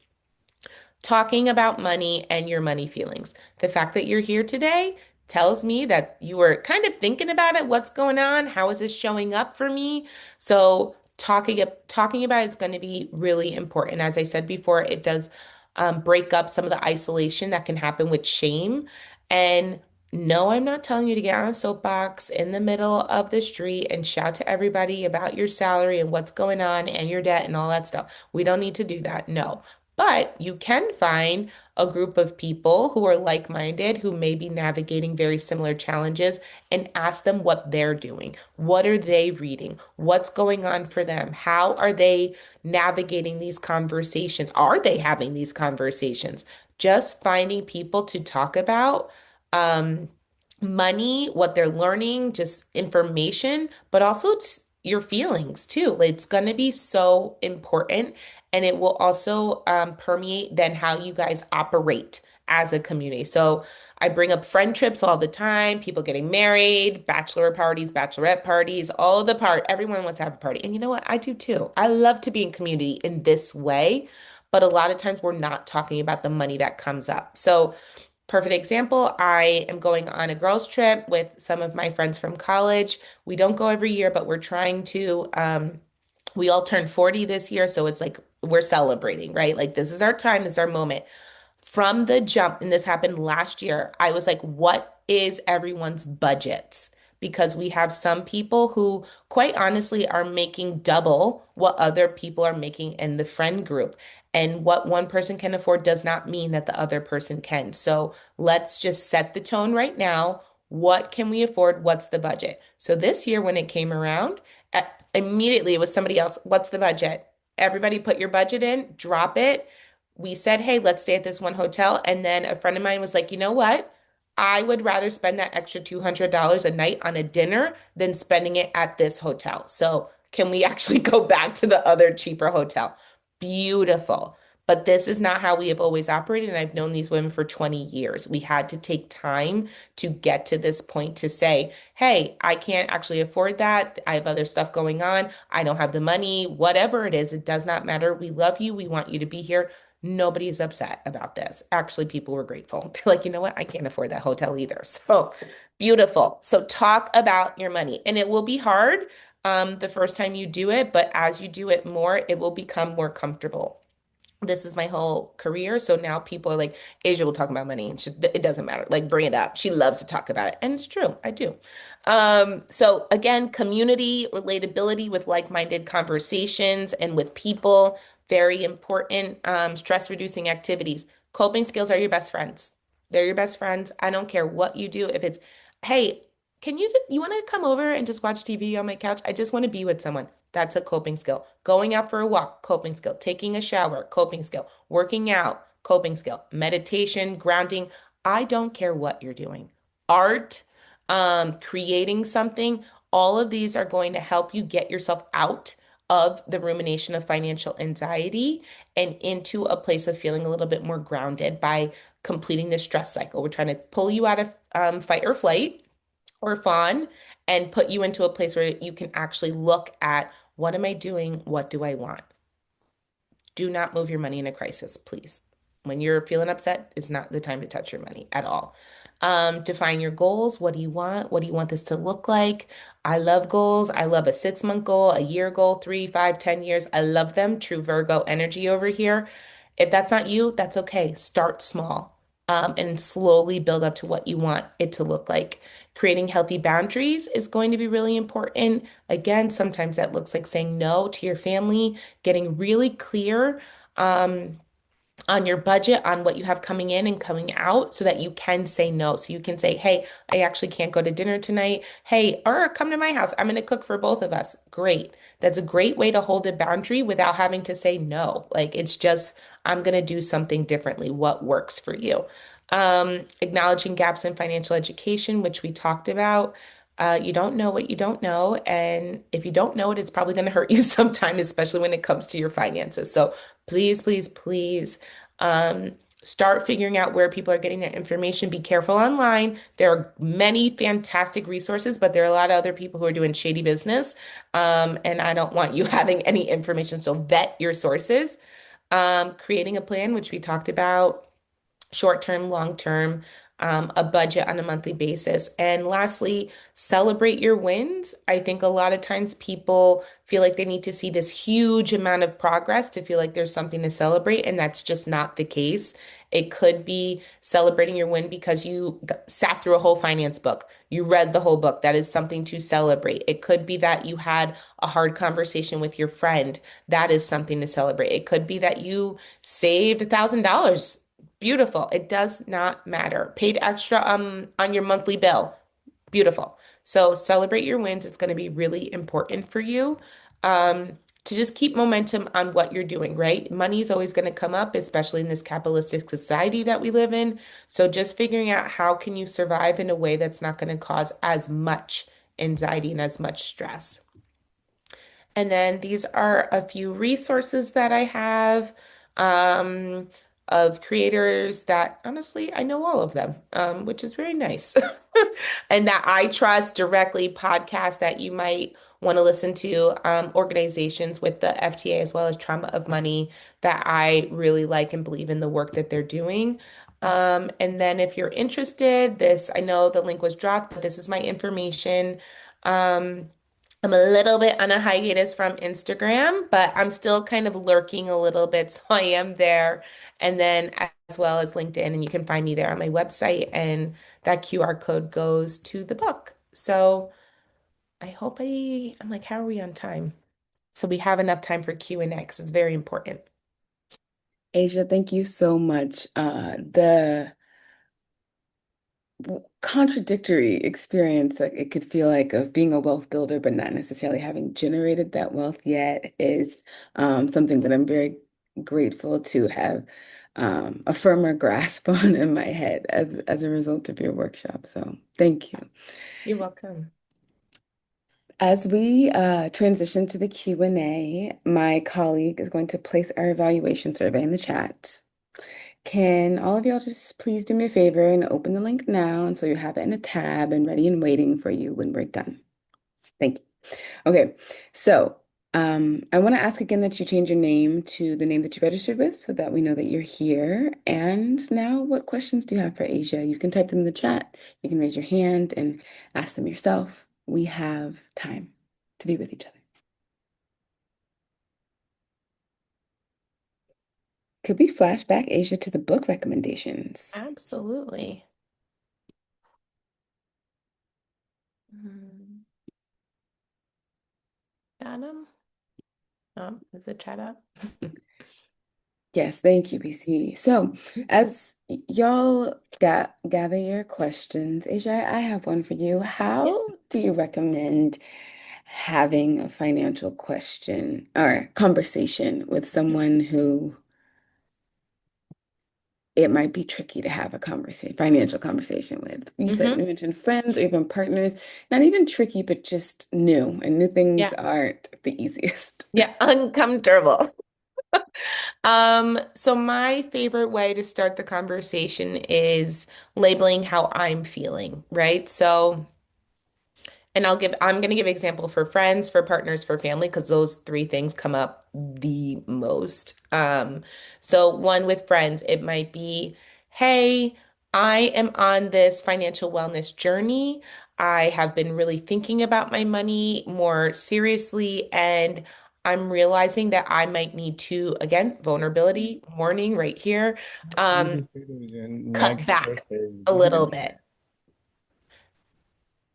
Talking about money and your money feelings. The fact that you're here today tells me that you were kind of thinking about it. What's going on? How is this showing up for me? So talking about it's going to be really important. As I said before, it does break up some of the isolation that can happen with shame. And No, I'm not telling you to get on a soapbox in the middle of the street and shout to everybody about your salary and what's going on and your debt and all that stuff. We don't need to do that. No. But you can find a group of people who are like-minded, who may be navigating very similar challenges, and ask them what they're doing. What are they reading? What's going on for them? How are they navigating these conversations? Are they having these conversations? Just finding people to talk about um, money, what they're learning, just information, but also your feelings too. It's going to be so important, and it will also permeate then how you guys operate as a community. So I bring up friend trips all the time, people getting married, bachelor parties, bachelorette parties, all of the everyone wants to have a party. And you know what? I do too. I love to be in community in this way, but a lot of times we're not talking about the money that comes up. So perfect example, I am going on a girls' trip with some of my friends from college. We don't go every year, but we're trying to. We all turned 40 this year, so it's like we're celebrating, right? Like this is our time, this is our moment. From the jump, and this happened last year, I was like, what is everyone's budgets? Because we have some people who, quite honestly, are making double what other people are making in the friend group. And what one person can afford does not mean that the other person can. So let's just set the tone right now. What can we afford? What's the budget? So this year, when it came around, immediately it was somebody else. What's the budget? Everybody put your budget in, drop it. We said, hey, let's stay at this one hotel. And then a friend of mine was like, you know what? I would rather spend that extra $200 a night on a dinner than spending it at this hotel. So can we actually go back to the other cheaper hotel? Beautiful. But this is not how we have always operated. And I've known these women for 20 years. We had to take time to get to this point to say, hey, I can't actually afford that. I have other stuff going on. I don't have the money, whatever it is. It does not matter. We love you. We want you to be here. Nobody's upset about this. Actually, people were grateful. They're like, you know what? I can't afford that hotel either. So beautiful. So talk about your money. And it will be hard the first time you do it, but as you do it more, it will become more comfortable. This is my whole career. So now people are like, Asia will talk about money. And it doesn't matter. Like, bring it up. She loves to talk about it. And it's true. I do. So again, community, relatability with like-minded conversations and with people, very important. Stress reducing activities. Coping skills are your best friends. They're your best friends. I don't care what you do. If it's, hey, you want to come over and just watch TV on my couch? I just want to be with someone. That's a coping skill. Going out for a walk, coping skill. Taking a shower, coping skill. Working out, coping skill. Meditation, grounding. I don't care what you're doing. Art, creating something, all of these are going to help you get yourself out of the rumination of financial anxiety and into a place of feeling a little bit more grounded by completing the stress cycle. We're trying to pull you out of fight or flight or fawn and put you into a place where you can actually look at what am I doing? What do I want? Do not move your money in a crisis, please. When you're feeling upset, it's not the time to touch your money at all. Define your goals. What do you want? What do you want this to look like? I love goals. I love a 6 month goal, a year goal, 3, 5, 10 years. I love them. True Virgo energy over here. If that's not you, that's okay. Start small, and slowly build up to what you want it to look like. Creating healthy boundaries is going to be really important. Again, sometimes that looks like saying no to your family, getting really clear um, on your budget, on what you have coming in and coming out so that you can say no. So you can say, hey, I actually can't go to dinner tonight. Hey, or come to my house. I'm going to cook for both of us. Great. That's a great way to hold a boundary without having to say no. Like it's just, I'm going to do something differently. What works for you? Acknowledging gaps in financial education, which we talked about. You don't know what you don't know. And if you don't know it, it's probably going to hurt you sometime, especially when it comes to your finances. So please, please, please, um, start figuring out where people are getting their information. Be careful online. There are many fantastic resources, but there are a lot of other people who are doing shady business. And I don't want you having any information. So vet your sources. Creating a plan, which we talked about, short term, long term, a budget on a monthly basis. And lastly, celebrate your wins. I think a lot of times people feel like they need to see this huge amount of progress to feel like there's something to celebrate, and that's just not the case. It could be celebrating your win because you sat through a whole finance book. You read the whole book. That is something to celebrate. It could be that you had a hard conversation with your friend. That is something to celebrate. It could be that you saved $1,000. Beautiful. It does not matter. Paid extra on your monthly bill. Beautiful. So celebrate your wins. It's going to be really important for you to just keep momentum on what you're doing, right? Money is always going to come up, especially in this capitalistic society that we live in. So just figuring out how can you survive in a way that's not going to cause as much anxiety and as much stress. And then these are a few resources that I have um, of creators that honestly I know all of them, which is very nice. And that I trust directly, podcasts that you might want to listen to, organizations with the FTA as well as Trauma of Money that I really like and believe in the work that they're doing. And then if you're interested, this, I know the link was dropped, but this is my information. Um, I'm a little bit on a hiatus from Instagram, but I'm still kind of lurking a little bit. So I am there. And then as well as LinkedIn, and you can find me there on my website. And that QR code goes to the book. So I hope I'm like, how are we on time? So we have enough time for Q&A because it's very important. Asia, thank you so much. The contradictory experience that it could feel like of being a wealth builder, but not necessarily having generated that wealth yet is something that I'm very grateful to have a firmer grasp on in my head as a result of your workshop. So thank you. You're welcome. As we transition to the Q&A, my colleague is going to place our evaluation survey in the chat. Can all of y'all just please do me a favor and open the link now, and so you have it in a tab and ready and waiting for you when we're done. Thank you. Okay, so I want to ask again that you change your name to the name that you registered with so that we know that you're here. And now, what questions do you have for Asia? You can type them in the chat. You can raise your hand and ask them yourself. We have time to be with each other. Could we flash back Asia to the book recommendations? Absolutely. Adam? Is the chat up? Yes, thank you, BC. So, as y'all gather your questions, Asia, I have one for you. Yeah. How do you recommend having a financial question or conversation with someone who it might be tricky to have a financial conversation with? You Hmm. mentioned friends or even partners, not even tricky, but just new, and new things Yeah. aren't the easiest. Yeah. Uncomfortable. So my favorite way to start the conversation is labeling how I'm feeling, right? So, and I'm going to give example for friends, for partners, for family, because those three things come up the most. So one with friends, it might be, hey, I am on this financial wellness journey. I have been really thinking about my money more seriously, and I'm realizing that I might need to, again, vulnerability warning right here, um, cut Next back Thursday. a little bit.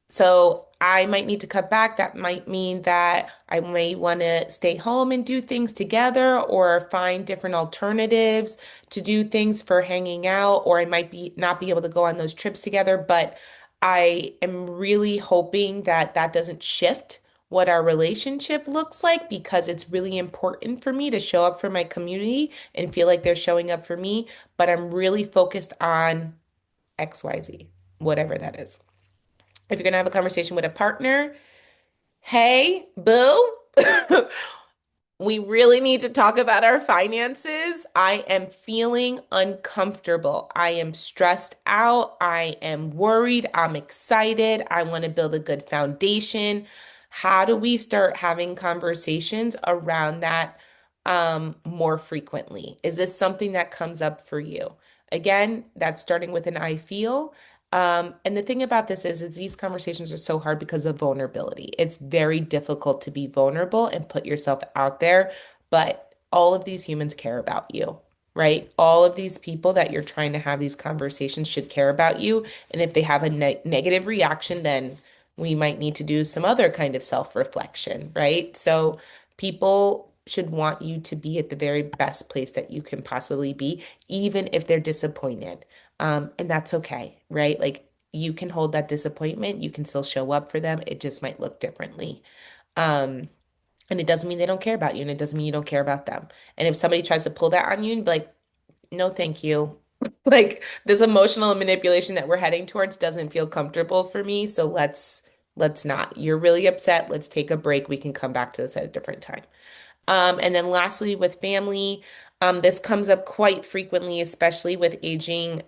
So I might need to cut back. That might mean that I may want to stay home and do things together or find different alternatives to do things for hanging out, or I might be not be able to go on those trips together. But I am really hoping that that doesn't shift what our relationship looks like because it's really important for me to show up for my community and feel like they're showing up for me. But I'm really focused on XYZ, whatever that is. If you're going to have a conversation with a partner, hey, boo, we really need to talk about our finances. I am feeling uncomfortable. I am stressed out. I am worried. I'm excited. I want to build a good foundation. How do we start having conversations around that more frequently? Is this something that comes up for you? Again, that's starting with an I feel. And the thing about this is these conversations are so hard because of vulnerability. It's very difficult to be vulnerable and put yourself out there, but all of these humans care about you, right? All of these people that you're trying to have these conversations should care about you. And if they have a negative reaction, then we might need to do some other kind of self-reflection, right? So people should want you to be at the very best place that you can possibly be, even if they're disappointed. And that's okay, right? Like you can hold that disappointment, you can still show up for them. It just might look differently. Um, and it doesn't mean they don't care about you, and it doesn't mean you don't care about them. And if somebody tries to pull that on you, like, no, thank you. Like this emotional manipulation that we're heading towards doesn't feel comfortable for me. So let's not. You're really upset. Let's take a break. We can come back to this at a different time. And then lastly, with family, this comes up quite frequently, especially with aging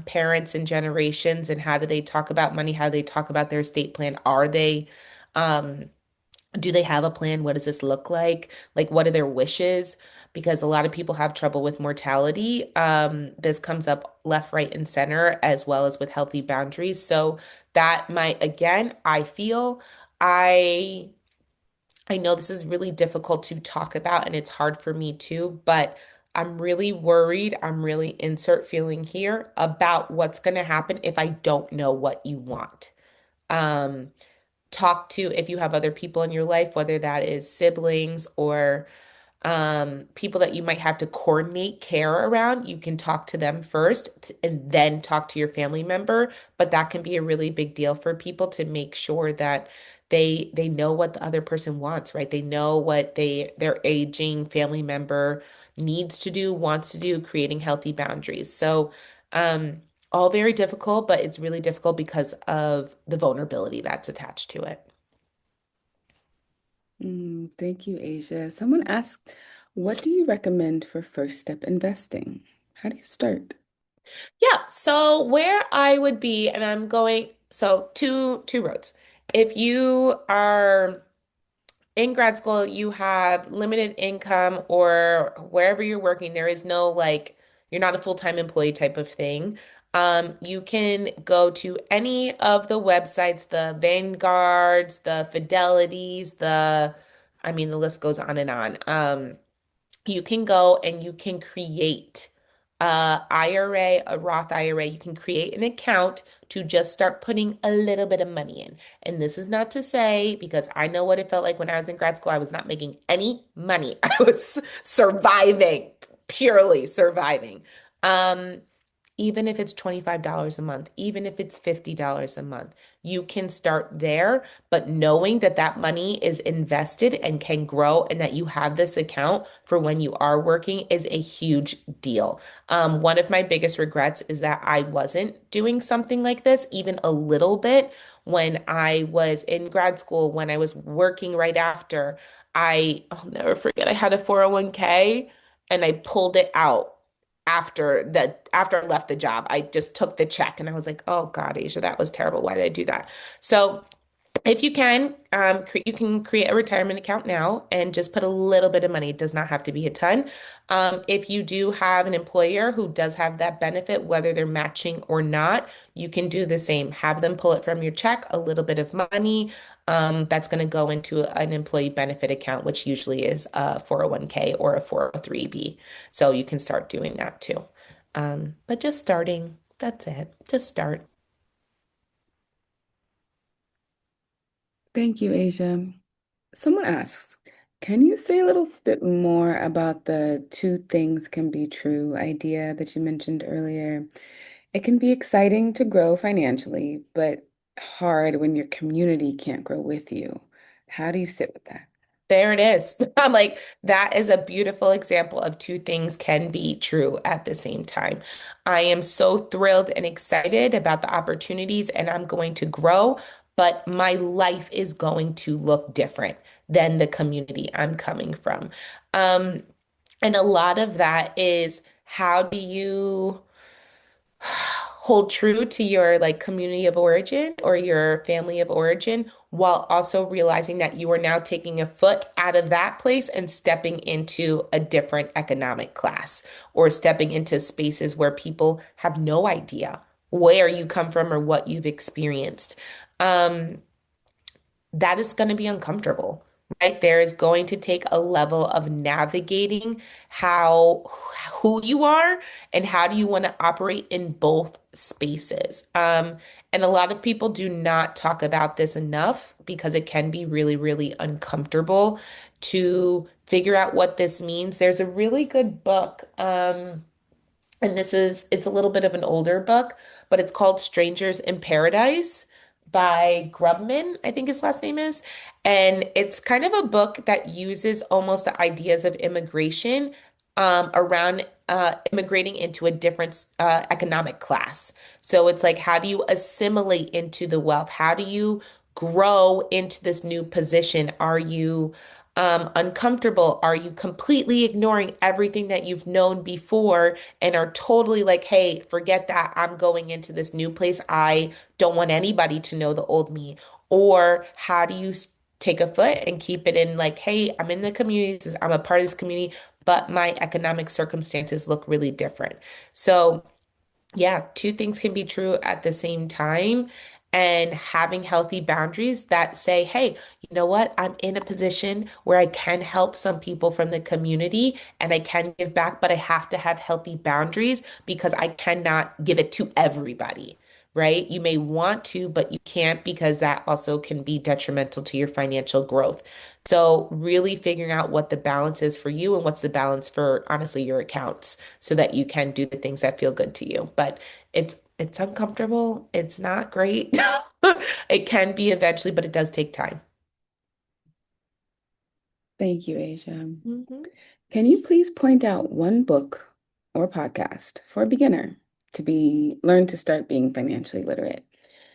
parents and generations. And how do they talk about money? How do they talk about their estate plan? Are they um, do they have a plan? What does this look like? Like, what are their wishes? Because a lot of people have trouble with mortality. This comes up left, right, and center, as well as with healthy boundaries. So that might, again, I feel I I know this is really difficult to talk about and it's hard for me too, but I'm really worried. I'm really insert feeling here about what's going to happen if I don't know what you want. Um, Talk to if you have other people in your life, whether that is siblings or people that you might have to coordinate care around. You can talk to them first and then talk to your family member. But that can be a really big deal for people to make sure that they know what the other person wants, right? They know what their aging family member needs to do, wants to do, creating healthy boundaries. So, all very difficult, but it's really difficult because of the vulnerability that's attached to it. Thank you, Asia. Someone asked, what do you recommend for first step investing? How do you start? Yeah, so where I would be, and I'm going, so two roads. If you are in grad school, you have limited income, or wherever you're working, there is no like, you're not a full-time employee type of thing. You can go to any of the websites, the Vanguards, the Fidelities, I mean, the list goes on and on. You can go and you can create a IRA, a Roth IRA. You can create an account to just start putting a little bit of money in. And this is not to say, because I know what it felt like when I was in grad school, I was not making any money. I was surviving, purely surviving. Um, Even if it's $25 a month, even if it's $50 a month, you can start there. But knowing that that money is invested and can grow and that you have this account for when you are working is a huge deal. One of my biggest regrets is that I wasn't doing something like this, even a little bit, when I was in grad school, when I was working right after. I'll never forget, I had a 401k and I pulled it out after I left the job. I just took the check and I was like, oh God, Asia, that was terrible. Why did I do that? So if you can, you can create a retirement account now and just put a little bit of money. It does not have to be a ton. If you do have an employer who does have that benefit, whether they're matching or not, you can do the same. Have them pull it from your check, a little bit of money. That's going to go into an employee benefit account, which usually is a 401k or a 403b. So you can start doing that too. But just starting, that's it. Just start. Thank you, Asia. Someone asks, can you say a little bit more about the two things can be true idea that you mentioned earlier? It can be exciting to grow financially, but hard when your community can't grow with you. How do you sit with that? There it is. I'm like, that is a beautiful example of two things can be true at the same time. I am so thrilled and excited about the opportunities, and I'm going to grow, but my life is going to look different than the community I'm coming from. Um, and a lot of that is how do you hold true to your like community of origin or your family of origin while also realizing that you are now taking a foot out of that place and stepping into a different economic class or stepping into spaces where people have no idea where you come from or what you've experienced. Um, that is going to be uncomfortable. right? There is going to take a level of navigating how who you are and how do you want to operate in both spaces. And a lot of people do not talk about this enough because it can be really, really uncomfortable to figure out what this means. There's a really good book. And it's a little bit of an older book, but it's called Strangers in Paradise by Grubman, I think his last name is. And it's kind of a book that uses almost the ideas of immigration around immigrating into a different economic class. So it's like, how do you assimilate into the wealth? How do you grow into this new position? Are you uncomfortable? Are you completely ignoring everything that you've known before and are totally like, hey, forget that. I'm going into this new place. I don't want anybody to know the old me. Or how do you take a foot and keep it in like, hey, I'm in the community, I'm a part of this community, but my economic circumstances look really different. So, yeah, two things can be true at the same time. And having healthy boundaries that say, hey, you know what? I'm in a position where I can help some people from the community and I can give back, but I have to have healthy boundaries because I cannot give it to everybody, right? You may want to, but you can't because that also can be detrimental to your financial growth. So, really figuring out what the balance is for you and what's the balance for, honestly, your accounts so that you can do the things that feel good to you. But it's uncomfortable. It's not great. It can be eventually, but it does take time. Thank you, Asia. Mhm. Can you please point out one book or podcast for a beginner to be learn to start being financially literate?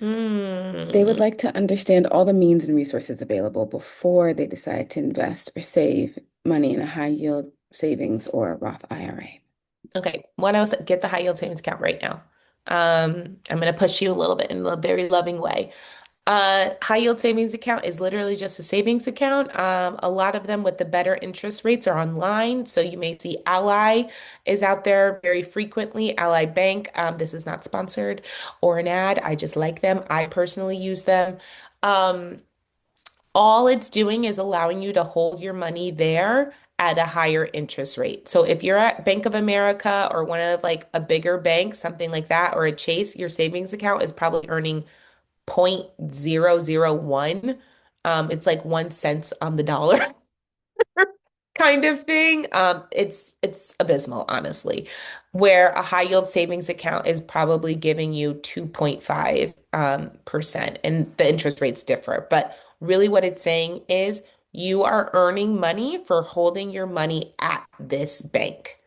They would Mm. like to understand all the means and resources available before they decide to invest or save money in a high yield savings or a Roth IRA. Okay, what else? Get the high yield savings account right now. I'm going to push you a little bit in a very loving way. High yield savings account is literally just a savings account. A lot of them with the better interest rates are online. So you may see Ally is out there very frequently. Ally Bank. This is not sponsored or an ad. I just like them. I personally use them. Um, all it's doing is allowing you to hold your money there at a higher interest rate. So if you're at Bank of America or one of like a bigger bank, something like that, or a Chase, your savings account is probably earning 0.001. It's like 1 cent on the dollar kind of thing. It's abysmal, honestly. Where a high yield savings account is probably giving you 2.5 percent, and the interest rates differ. But really, what it's saying is you are earning money for holding your money at this bank.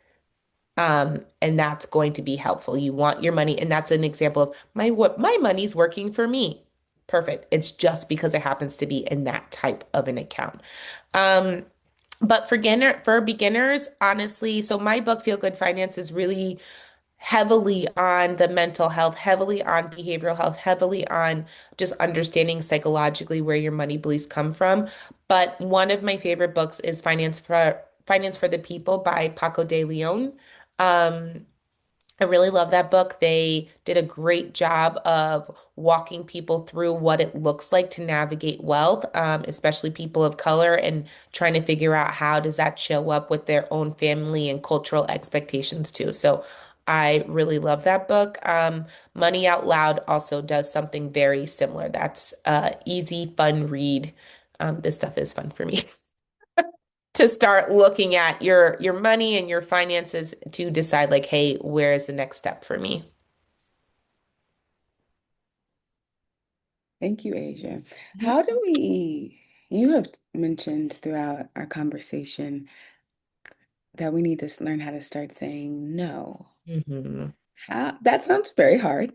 And that's going to be helpful. You want your money, and that's an example of my money's working for me. Perfect. It's just because it happens to be in that type of an account. Um, but for beginners, honestly, so my book, Feel Good Finance, is really heavily on the mental health, heavily on behavioral health, heavily on just understanding psychologically where your money beliefs come from. But one of my favorite books is Finance for the People by Paco de Leon. Um, I really love that book. They did a great job of walking people through what it looks like to navigate wealth, especially people of color, and trying to figure out how does that show up with their own family and cultural expectations too. So I really love that book. Money Out Loud also does something very similar. That's easy, fun read. This stuff is fun for me. To start looking at your money and your finances to decide like, hey, where is the next step for me? Thank you, Asia. How Mhm. do we, you have mentioned throughout our conversation that we need to learn how to start saying no. Mhm. How, that sounds very hard,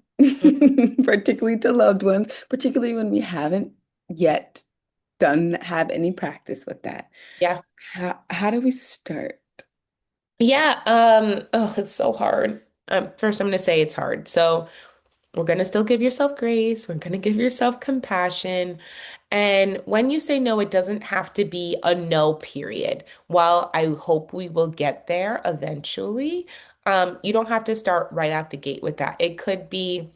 particularly to loved ones, particularly when we haven't yet have any practice with that. Yeah. How do we start? Yeah, oh, it's so hard. First I'm gonna say it's hard. So we're gonna still give yourself grace. We're gonna give yourself compassion. And when you say no, it doesn't have to be a no, period. While I hope we will get there eventually, you don't have to start right out the gate with that. It could be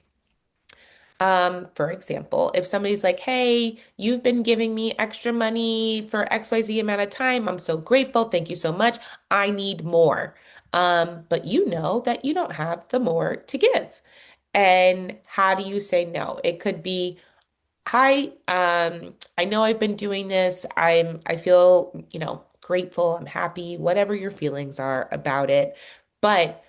For example, if somebody's like, hey, you've been giving me extra money for XYZ amount of time. I'm so grateful. Thank you so much. I need more. But you know that you don't have the more to give. And how do you say no? It could be, hi, I know I've been doing this. I feel, grateful. I'm happy, whatever your feelings are about it. But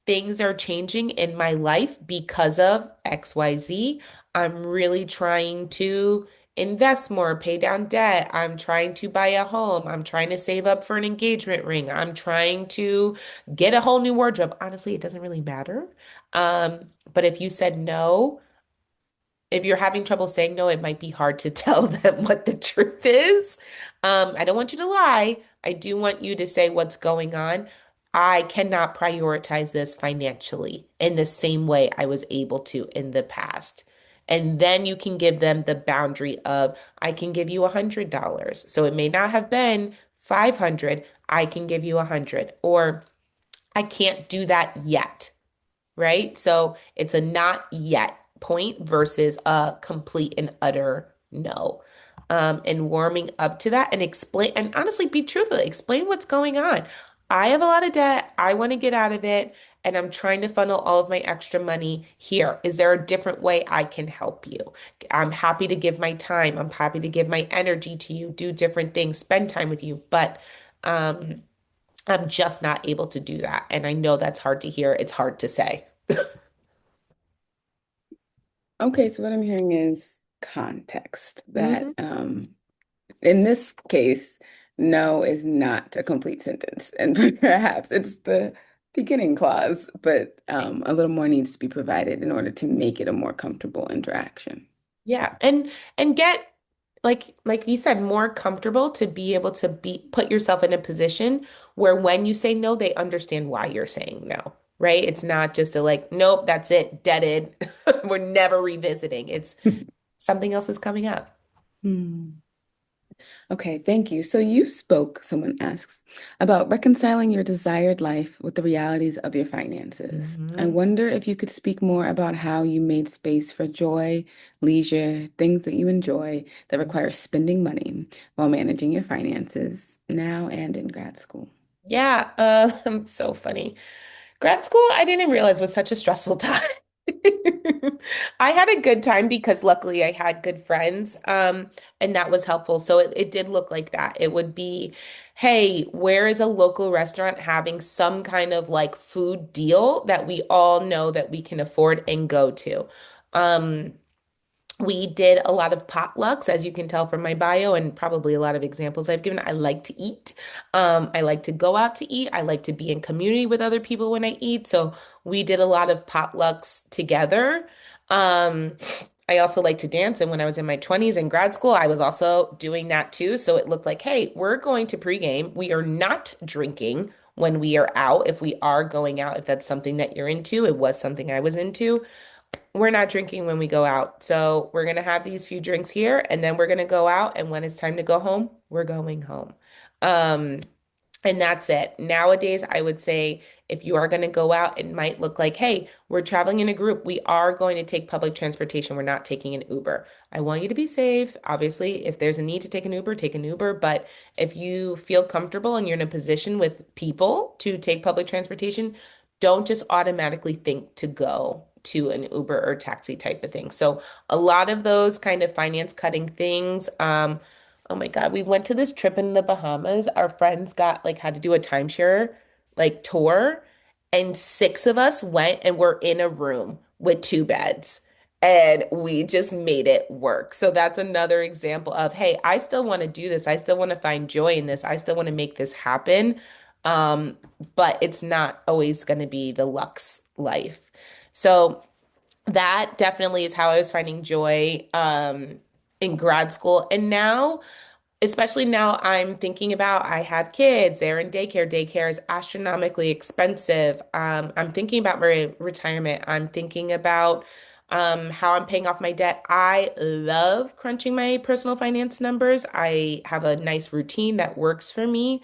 things are changing in my life because of XYZ. I'm really trying to invest more, pay down debt. I'm trying to buy a home. I'm trying to save up for an engagement ring. I'm trying to get a whole new wardrobe. Honestly, it doesn't really matter. But if you said no, if you're having trouble saying no, it might be hard to tell them what the truth is. I don't want you to lie. I do want you to say what's going on. I cannot prioritize this financially in the same way I was able to in the past. And then you can give them the boundary of, I can give you $100. So it may not have been 500. I can give you 100. Or I can't do that yet, right? So it's a not yet point versus a complete and utter no. And warming up to that and explain and honestly be truthful. Explain what's going on. I have a lot of debt. I want to get out of it. And I'm trying to funnel all of my extra money here. Is there a different way I can help you? I'm happy to give my time. I'm happy to give my energy to you, do different things, spend time with you. But um, I'm just not able to do that. And I know that's hard to hear. It's hard to say. Okay, so what I'm hearing is context that Mhm. in this case, no is not a complete sentence. And perhaps it's the beginning clause, but a little more needs to be provided in order to make it a more comfortable interaction. Yeah. And get like you said, more comfortable to be able to be put yourself in a position where when you say no, they understand why you're saying no, right? It's not just a like, nope, that's it, deaded. We're never revisiting. It's something else is coming up. Hmm. Okay, thank you. So you spoke, someone asks, about reconciling your desired life with the realities of your finances. I Mhm. wonder if you could speak more about how you made space for joy, leisure, things that you enjoy that require spending money while managing your finances now and in grad school. Yeah, so funny. Grad school, I didn't realize was such a stressful time. I had a good time because luckily I had good friends, and that was helpful. So it did look like that. It would be, hey, where is a local restaurant having some kind of like food deal that we all know that we can afford and go to? Um, we did a lot of potlucks, as you can tell from my bio, and probably a lot of examples I've given. I like to eat. I like to go out to eat. I like to be in community with other people when I eat. So we did a lot of potlucks together. Um, I also like to dance. And when I was in my 20s in grad school, I was also doing that too. So it looked like, hey, we're going to pregame. We are not drinking when we are out. If we are going out, if that's something that you're into, it was something I was into, we're not drinking when we go out. So we're going to have these few drinks here and then we're going to go out. And when it's time to go home, we're going home. Um, and that's it. Nowadays, I would say if you are going to go out, it might look like, hey, we're traveling in a group. We are going to take public transportation. We're not taking an Uber. I want you to be safe. Obviously, if there's a need to take an Uber, take an Uber. But if you feel comfortable and you're in a position with people to take public transportation, don't just automatically think to go to an Uber or taxi type of thing. So a lot of those kind of finance cutting things, oh my God, we went to this trip in the Bahamas. Our friends got like had to do a timeshare like tour, and six of us went and were in a room with two beds. And we just made it work. So that's another example of, hey, I still want to do this. I still want to find joy in this. I still want to make this happen. Um, but it's not always going to be the luxe life. So that definitely is how I was finding joy in grad school. And now, especially now, I'm thinking about I have kids, they're in daycare. Daycare is astronomically expensive. I'm thinking about my retirement. I'm thinking about how I'm paying off my debt. I love crunching my personal finance numbers. I have a nice routine that works for me.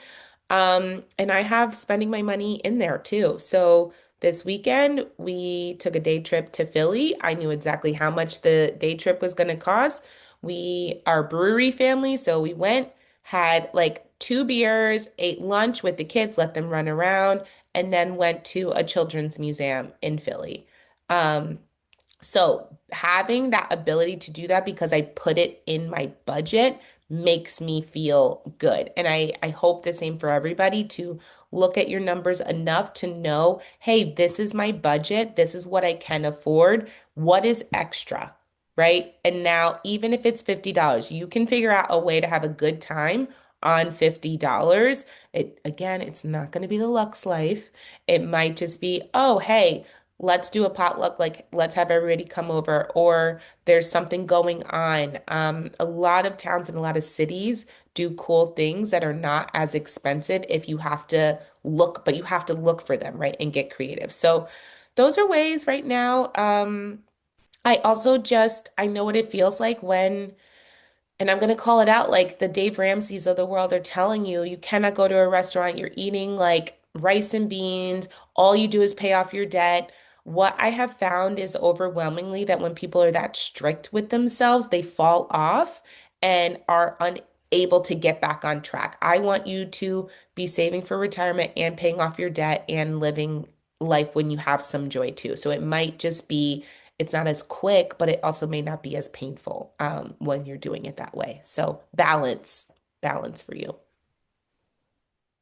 And I have spending my money in there too. So this weekend, we took a day trip to Philly. I knew exactly how much the day trip was going to cost. We are brewery family, so we went, had like 2 beers, ate lunch with the kids, let them run around, and then went to a children's museum in Philly. Um, so having that ability to do that because I put it in my budget makes me feel good. And I hope the same for everybody to look at your numbers enough to know, hey, this is my budget. This is what I can afford. What is extra, right? And now, even if it's $50, you can figure out a way to have a good time on $50. It again, it's not going to be the Lux Life. It might just be, oh, hey, let's do a potluck, like let's have everybody come over, or there's something going on. A lot of towns and a lot of cities do cool things that are not as expensive if you have to look, but you have to look for them, right? And get creative. So those are ways right now. I also just, I know what it feels like when and I'm going to call it out like the Dave Ramseys of the world are telling you, you cannot go to a restaurant. You're eating like rice and beans. All you do is pay off your debt. What I have found is overwhelmingly that when people are that strict with themselves, they fall off and are unable to get back on track. I want you to be saving for retirement and paying off your debt and living life when you have some joy too. So it might just be it's not as quick, but it also may not be as painful when you're doing it that way. So balance for you.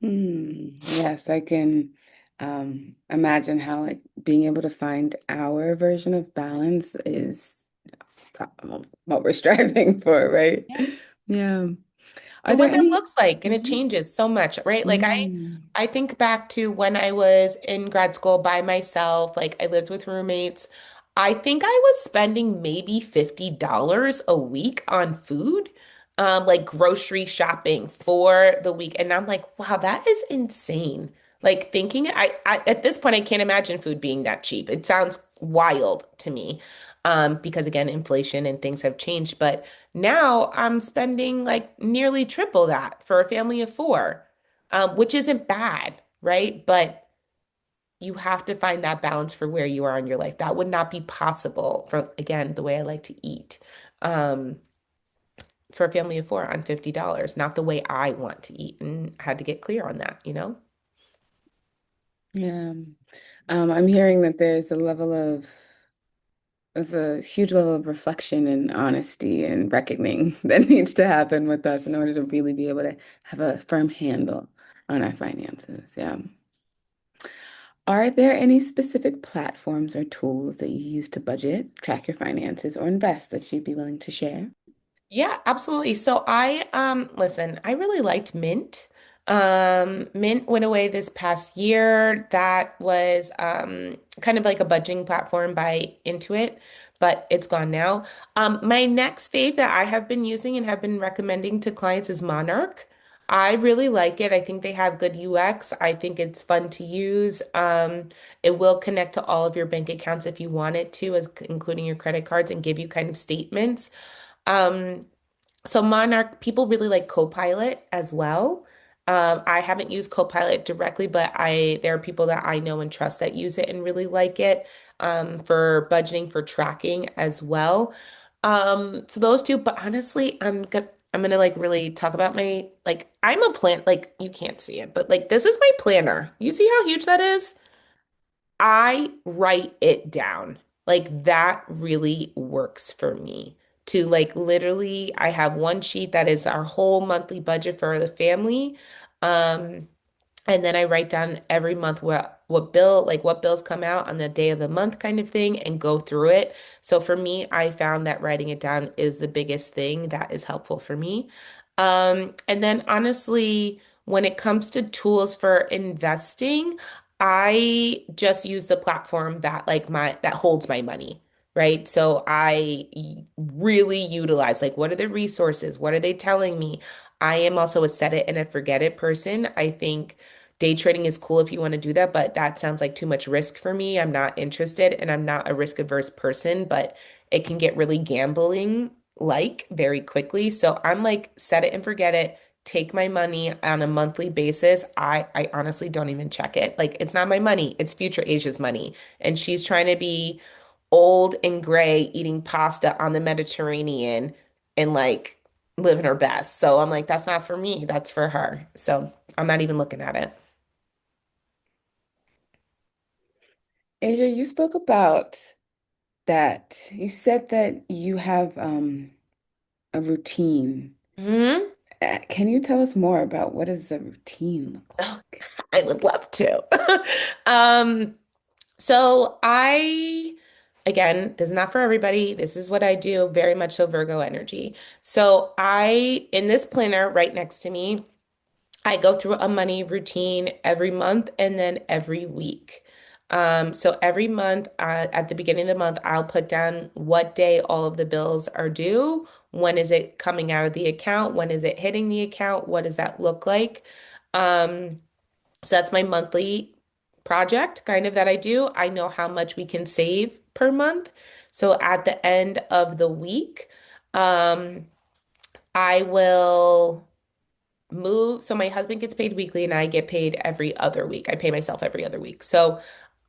Yes, I can imagine how like being able to find our version of balance is what we're striving for, right? Yeah. Yeah. Are And there what that any? looks like, and it Mhm. changes so much, right? Like Mm. I think back to when I was in grad school by myself, like I lived with roommates. I think I was spending maybe $50 a week on food, like grocery shopping for the week. And I'm like, wow, that is insane. Like thinking I at this point I can't imagine food being that cheap. It sounds wild to me. Because again, inflation and things have changed, but now I'm spending like nearly triple that for a family of four, which isn't bad, right? But you have to find that balance for where you are in your life. That would not be possible for, again, the way I like to eat, um, for a family of four on $50, not the way I want to eat. And I had to get clear on that, you know? Yeah. I'm hearing that there's a huge level of reflection and honesty and reckoning that needs to happen with us in order to really be able to have a firm handle on our finances. Yeah. Are there any specific platforms or tools that you use to budget, track your finances, or invest that you'd be willing to share? Yeah, absolutely. So I listen, I really liked Mint. Mint went away this past year. That was kind of like a budgeting platform by Intuit, but it's gone now. My next fave that I have been using and have been recommending to clients is Monarch. I really like it. I think they have good UX. I think it's fun to use. It will connect to all of your bank accounts if you want it to, as including your credit cards, and give you kind of statements. Um, so Monarch, people really like Copilot as well. I haven't used Copilot directly, but I there are people that I know and trust that use it and really like it for budgeting, for tracking as well. So those two, but honestly, I'm gonna like really talk about my like I'm a plan like you can't see it, but like this is my planner. You see how huge that is? I write it down. Like that really works for me. To like literally, I have one sheet that is our whole monthly budget for the family. Um, and then I write down every month what bills come out on the day of the month kind of thing and go through it. So for me, I found that writing it down is the biggest thing that is helpful for me. And then honestly, when it comes to tools for investing, I just use the platform that like my that holds my money, right? So really utilize like what are the resources? What are they telling me? I am also a set it and a forget it person. I think day trading is cool if you want to do that, but that sounds like too much risk for me. I'm not interested and I'm not a risk averse person, but it can get really gambling like very quickly. So I'm like, set it and forget it. take my money on a monthly basis, I honestly don't even check it. Like it's not my money, it's future Asia's money. And she's trying to be old and gray eating pasta on the Mediterranean and like living her best. So I'm like, that's not for me, that's for her. So I'm not even looking at it. Asia, you spoke about that. You said that you have a routine. Hmm. Can you tell us more about what does the routine look Oh, like? I would love to. Um, so again, this is not for everybody. This is what I do, very much so Virgo energy. So in this planner right next to me, I go through a money routine every month and then every week. So every month, at the beginning of the month, I'll put down what day all of the bills are due. When is it coming out of the account? When is it hitting the account? What does that look like? Um, so that's my monthly project kind of that I do. I know how much we can save per month. So at the end of the week, um, I will move. So my husband gets paid weekly and I get paid every other week. I pay myself every other week. So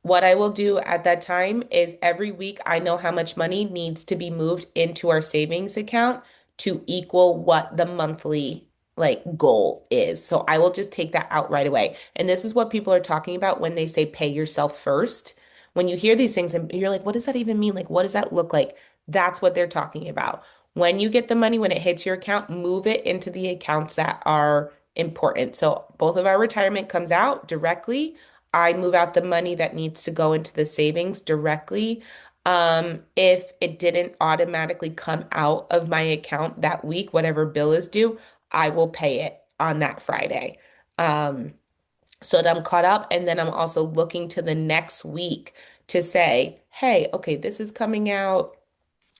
what I will do at that time is every week I know how much money needs to be moved into our savings account to equal what the monthly like goal is. So I will just take that out right away. And this is what people are talking about when they say pay yourself first. When you hear these things and you're like, what does that even mean? Like, what does that look like? That's what they're talking about. When you get the money, when it hits your account, move it into the accounts that are important. So both of our retirement comes out directly. I move out the money that needs to go into the savings directly. If it didn't automatically come out of my account that week, whatever bill is due, I will pay it on that Friday. Um, so that I'm caught up. And then I'm also looking to the next week to say, hey, okay, this is coming out.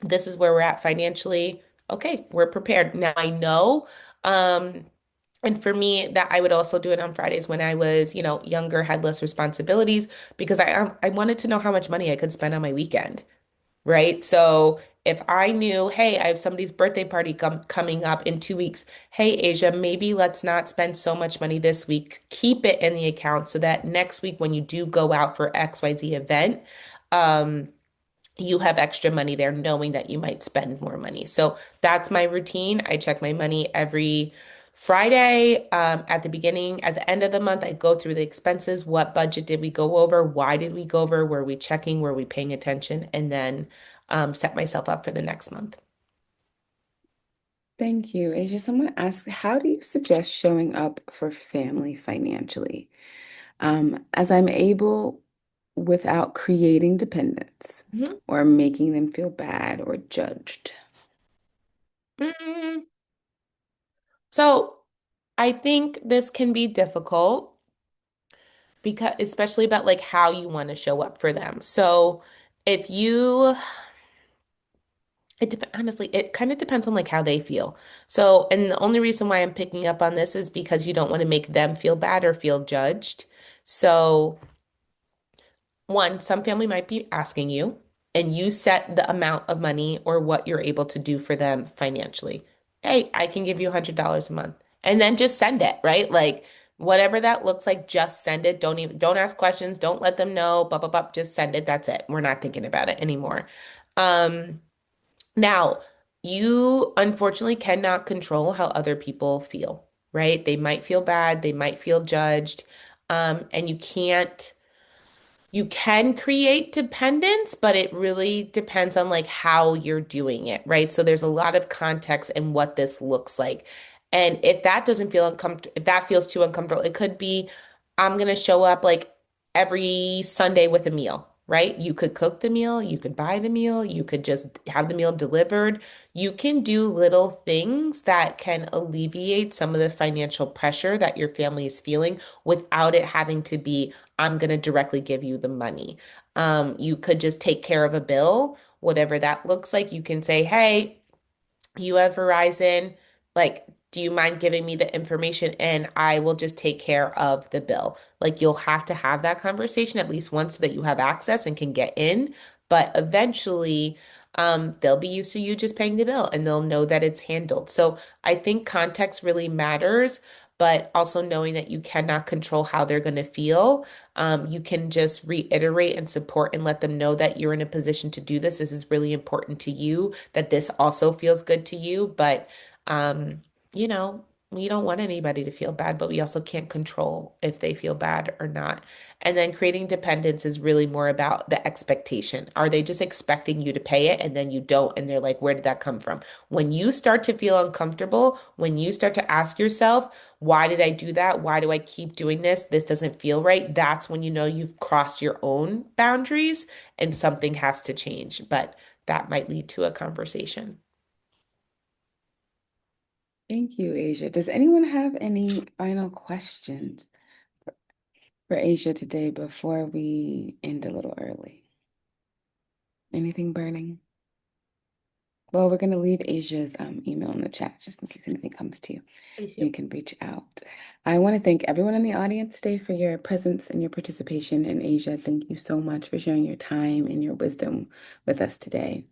This is where we're at financially. Okay, we're prepared. Now I know. And for me, that I would also do it on Fridays when I was, younger, had less responsibilities because I wanted to know how much money I could spend on my weekend, right? So if I knew, hey, I have somebody's birthday party coming up in 2 weeks. Hey, Asia, maybe let's not spend so much money this week. Keep it in the account so that next week when you do go out for XYZ event, um, you have extra money there, knowing that you might spend more money. So that's my routine. I check my money every Friday. At the beginning, at the end of the month, I go through the expenses. What budget did we go over? Why did we go over? Were we checking? Were we paying attention? And then set myself up for the next month. Thank you. Asia, someone asked, how do you suggest showing up for family financially? As I'm able without creating dependence Mhm. or making them feel bad or judged. Mm. So I think this can be difficult because especially about like how you want to show up for them. So if you honestly, it kind of depends on like how they feel. So, and the only reason why I'm picking up on this is because you don't want to make them feel bad or feel judged. So, one, some family might be asking you, and you set the amount of money or what you're able to do for them financially. Hey, I can give you $100 a month. And then just send it, right? Like whatever that looks like, just send it. Don't ask questions, don't let them know, blah, blah, blah. Just send it. That's it. We're not thinking about it anymore. Um, Now, you unfortunately cannot control how other people feel, right? They might feel bad, they might feel judged, and you can create dependence, but it really depends on like how you're doing it, right? So there's a lot of context in what this looks like. And if that doesn't feel uncomfortable, if that feels too uncomfortable, it could be I'm gonna show up like every Sunday with a meal, right? You could cook the meal, you could buy the meal, you could just have the meal delivered. You can do little things that can alleviate some of the financial pressure that your family is feeling without it having to be I'm going to directly give you the money. You could just take care of a bill, whatever that looks like. You can say, hey, you have Verizon. Like, do you mind giving me the information and I will just take care of the bill? Like, you'll have to have that conversation at least once so that you have access and can get in. But eventually, they'll be used to you just paying the bill and they'll know that it's handled. So I think context really matters, but also knowing that you cannot control how they're going to feel. You can just reiterate and support and let them know that you're in a position to do this. This is really important to you, that this also feels good to you. But, you know, we don't want anybody to feel bad, but we also can't control if they feel bad or not. And then creating dependence is really more about the expectation. Are they just expecting you to pay it and then you don't? And they're like, where did that come from? When you start to feel uncomfortable, when you start to ask yourself, why did I do that? Why do I keep doing this? This doesn't feel right. That's when you know you've crossed your own boundaries and something has to change. But that might lead to a conversation. Thank you, Asia. Does anyone have any final questions for Asia today before we end a little early? Anything burning? Well, we're going to leave Asia's email in the chat just in case anything comes to you. Please You do. can reach out. I want to thank everyone in the audience today for your presence and your participation. And Asia, thank you so much for sharing your time and your wisdom with us today.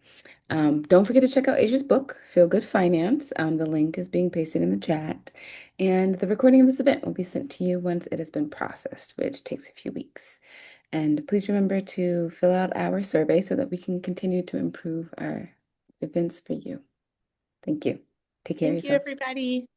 Don't forget to check out Asia's book, Feel Good Finance. The link is being pasted in the chat. And the recording of this event will be sent to you once it has been processed, which takes a few weeks. And please remember to fill out our survey so that we can continue to improve our events for you. Thank you. Take care of Thank you, yourselves. everybody.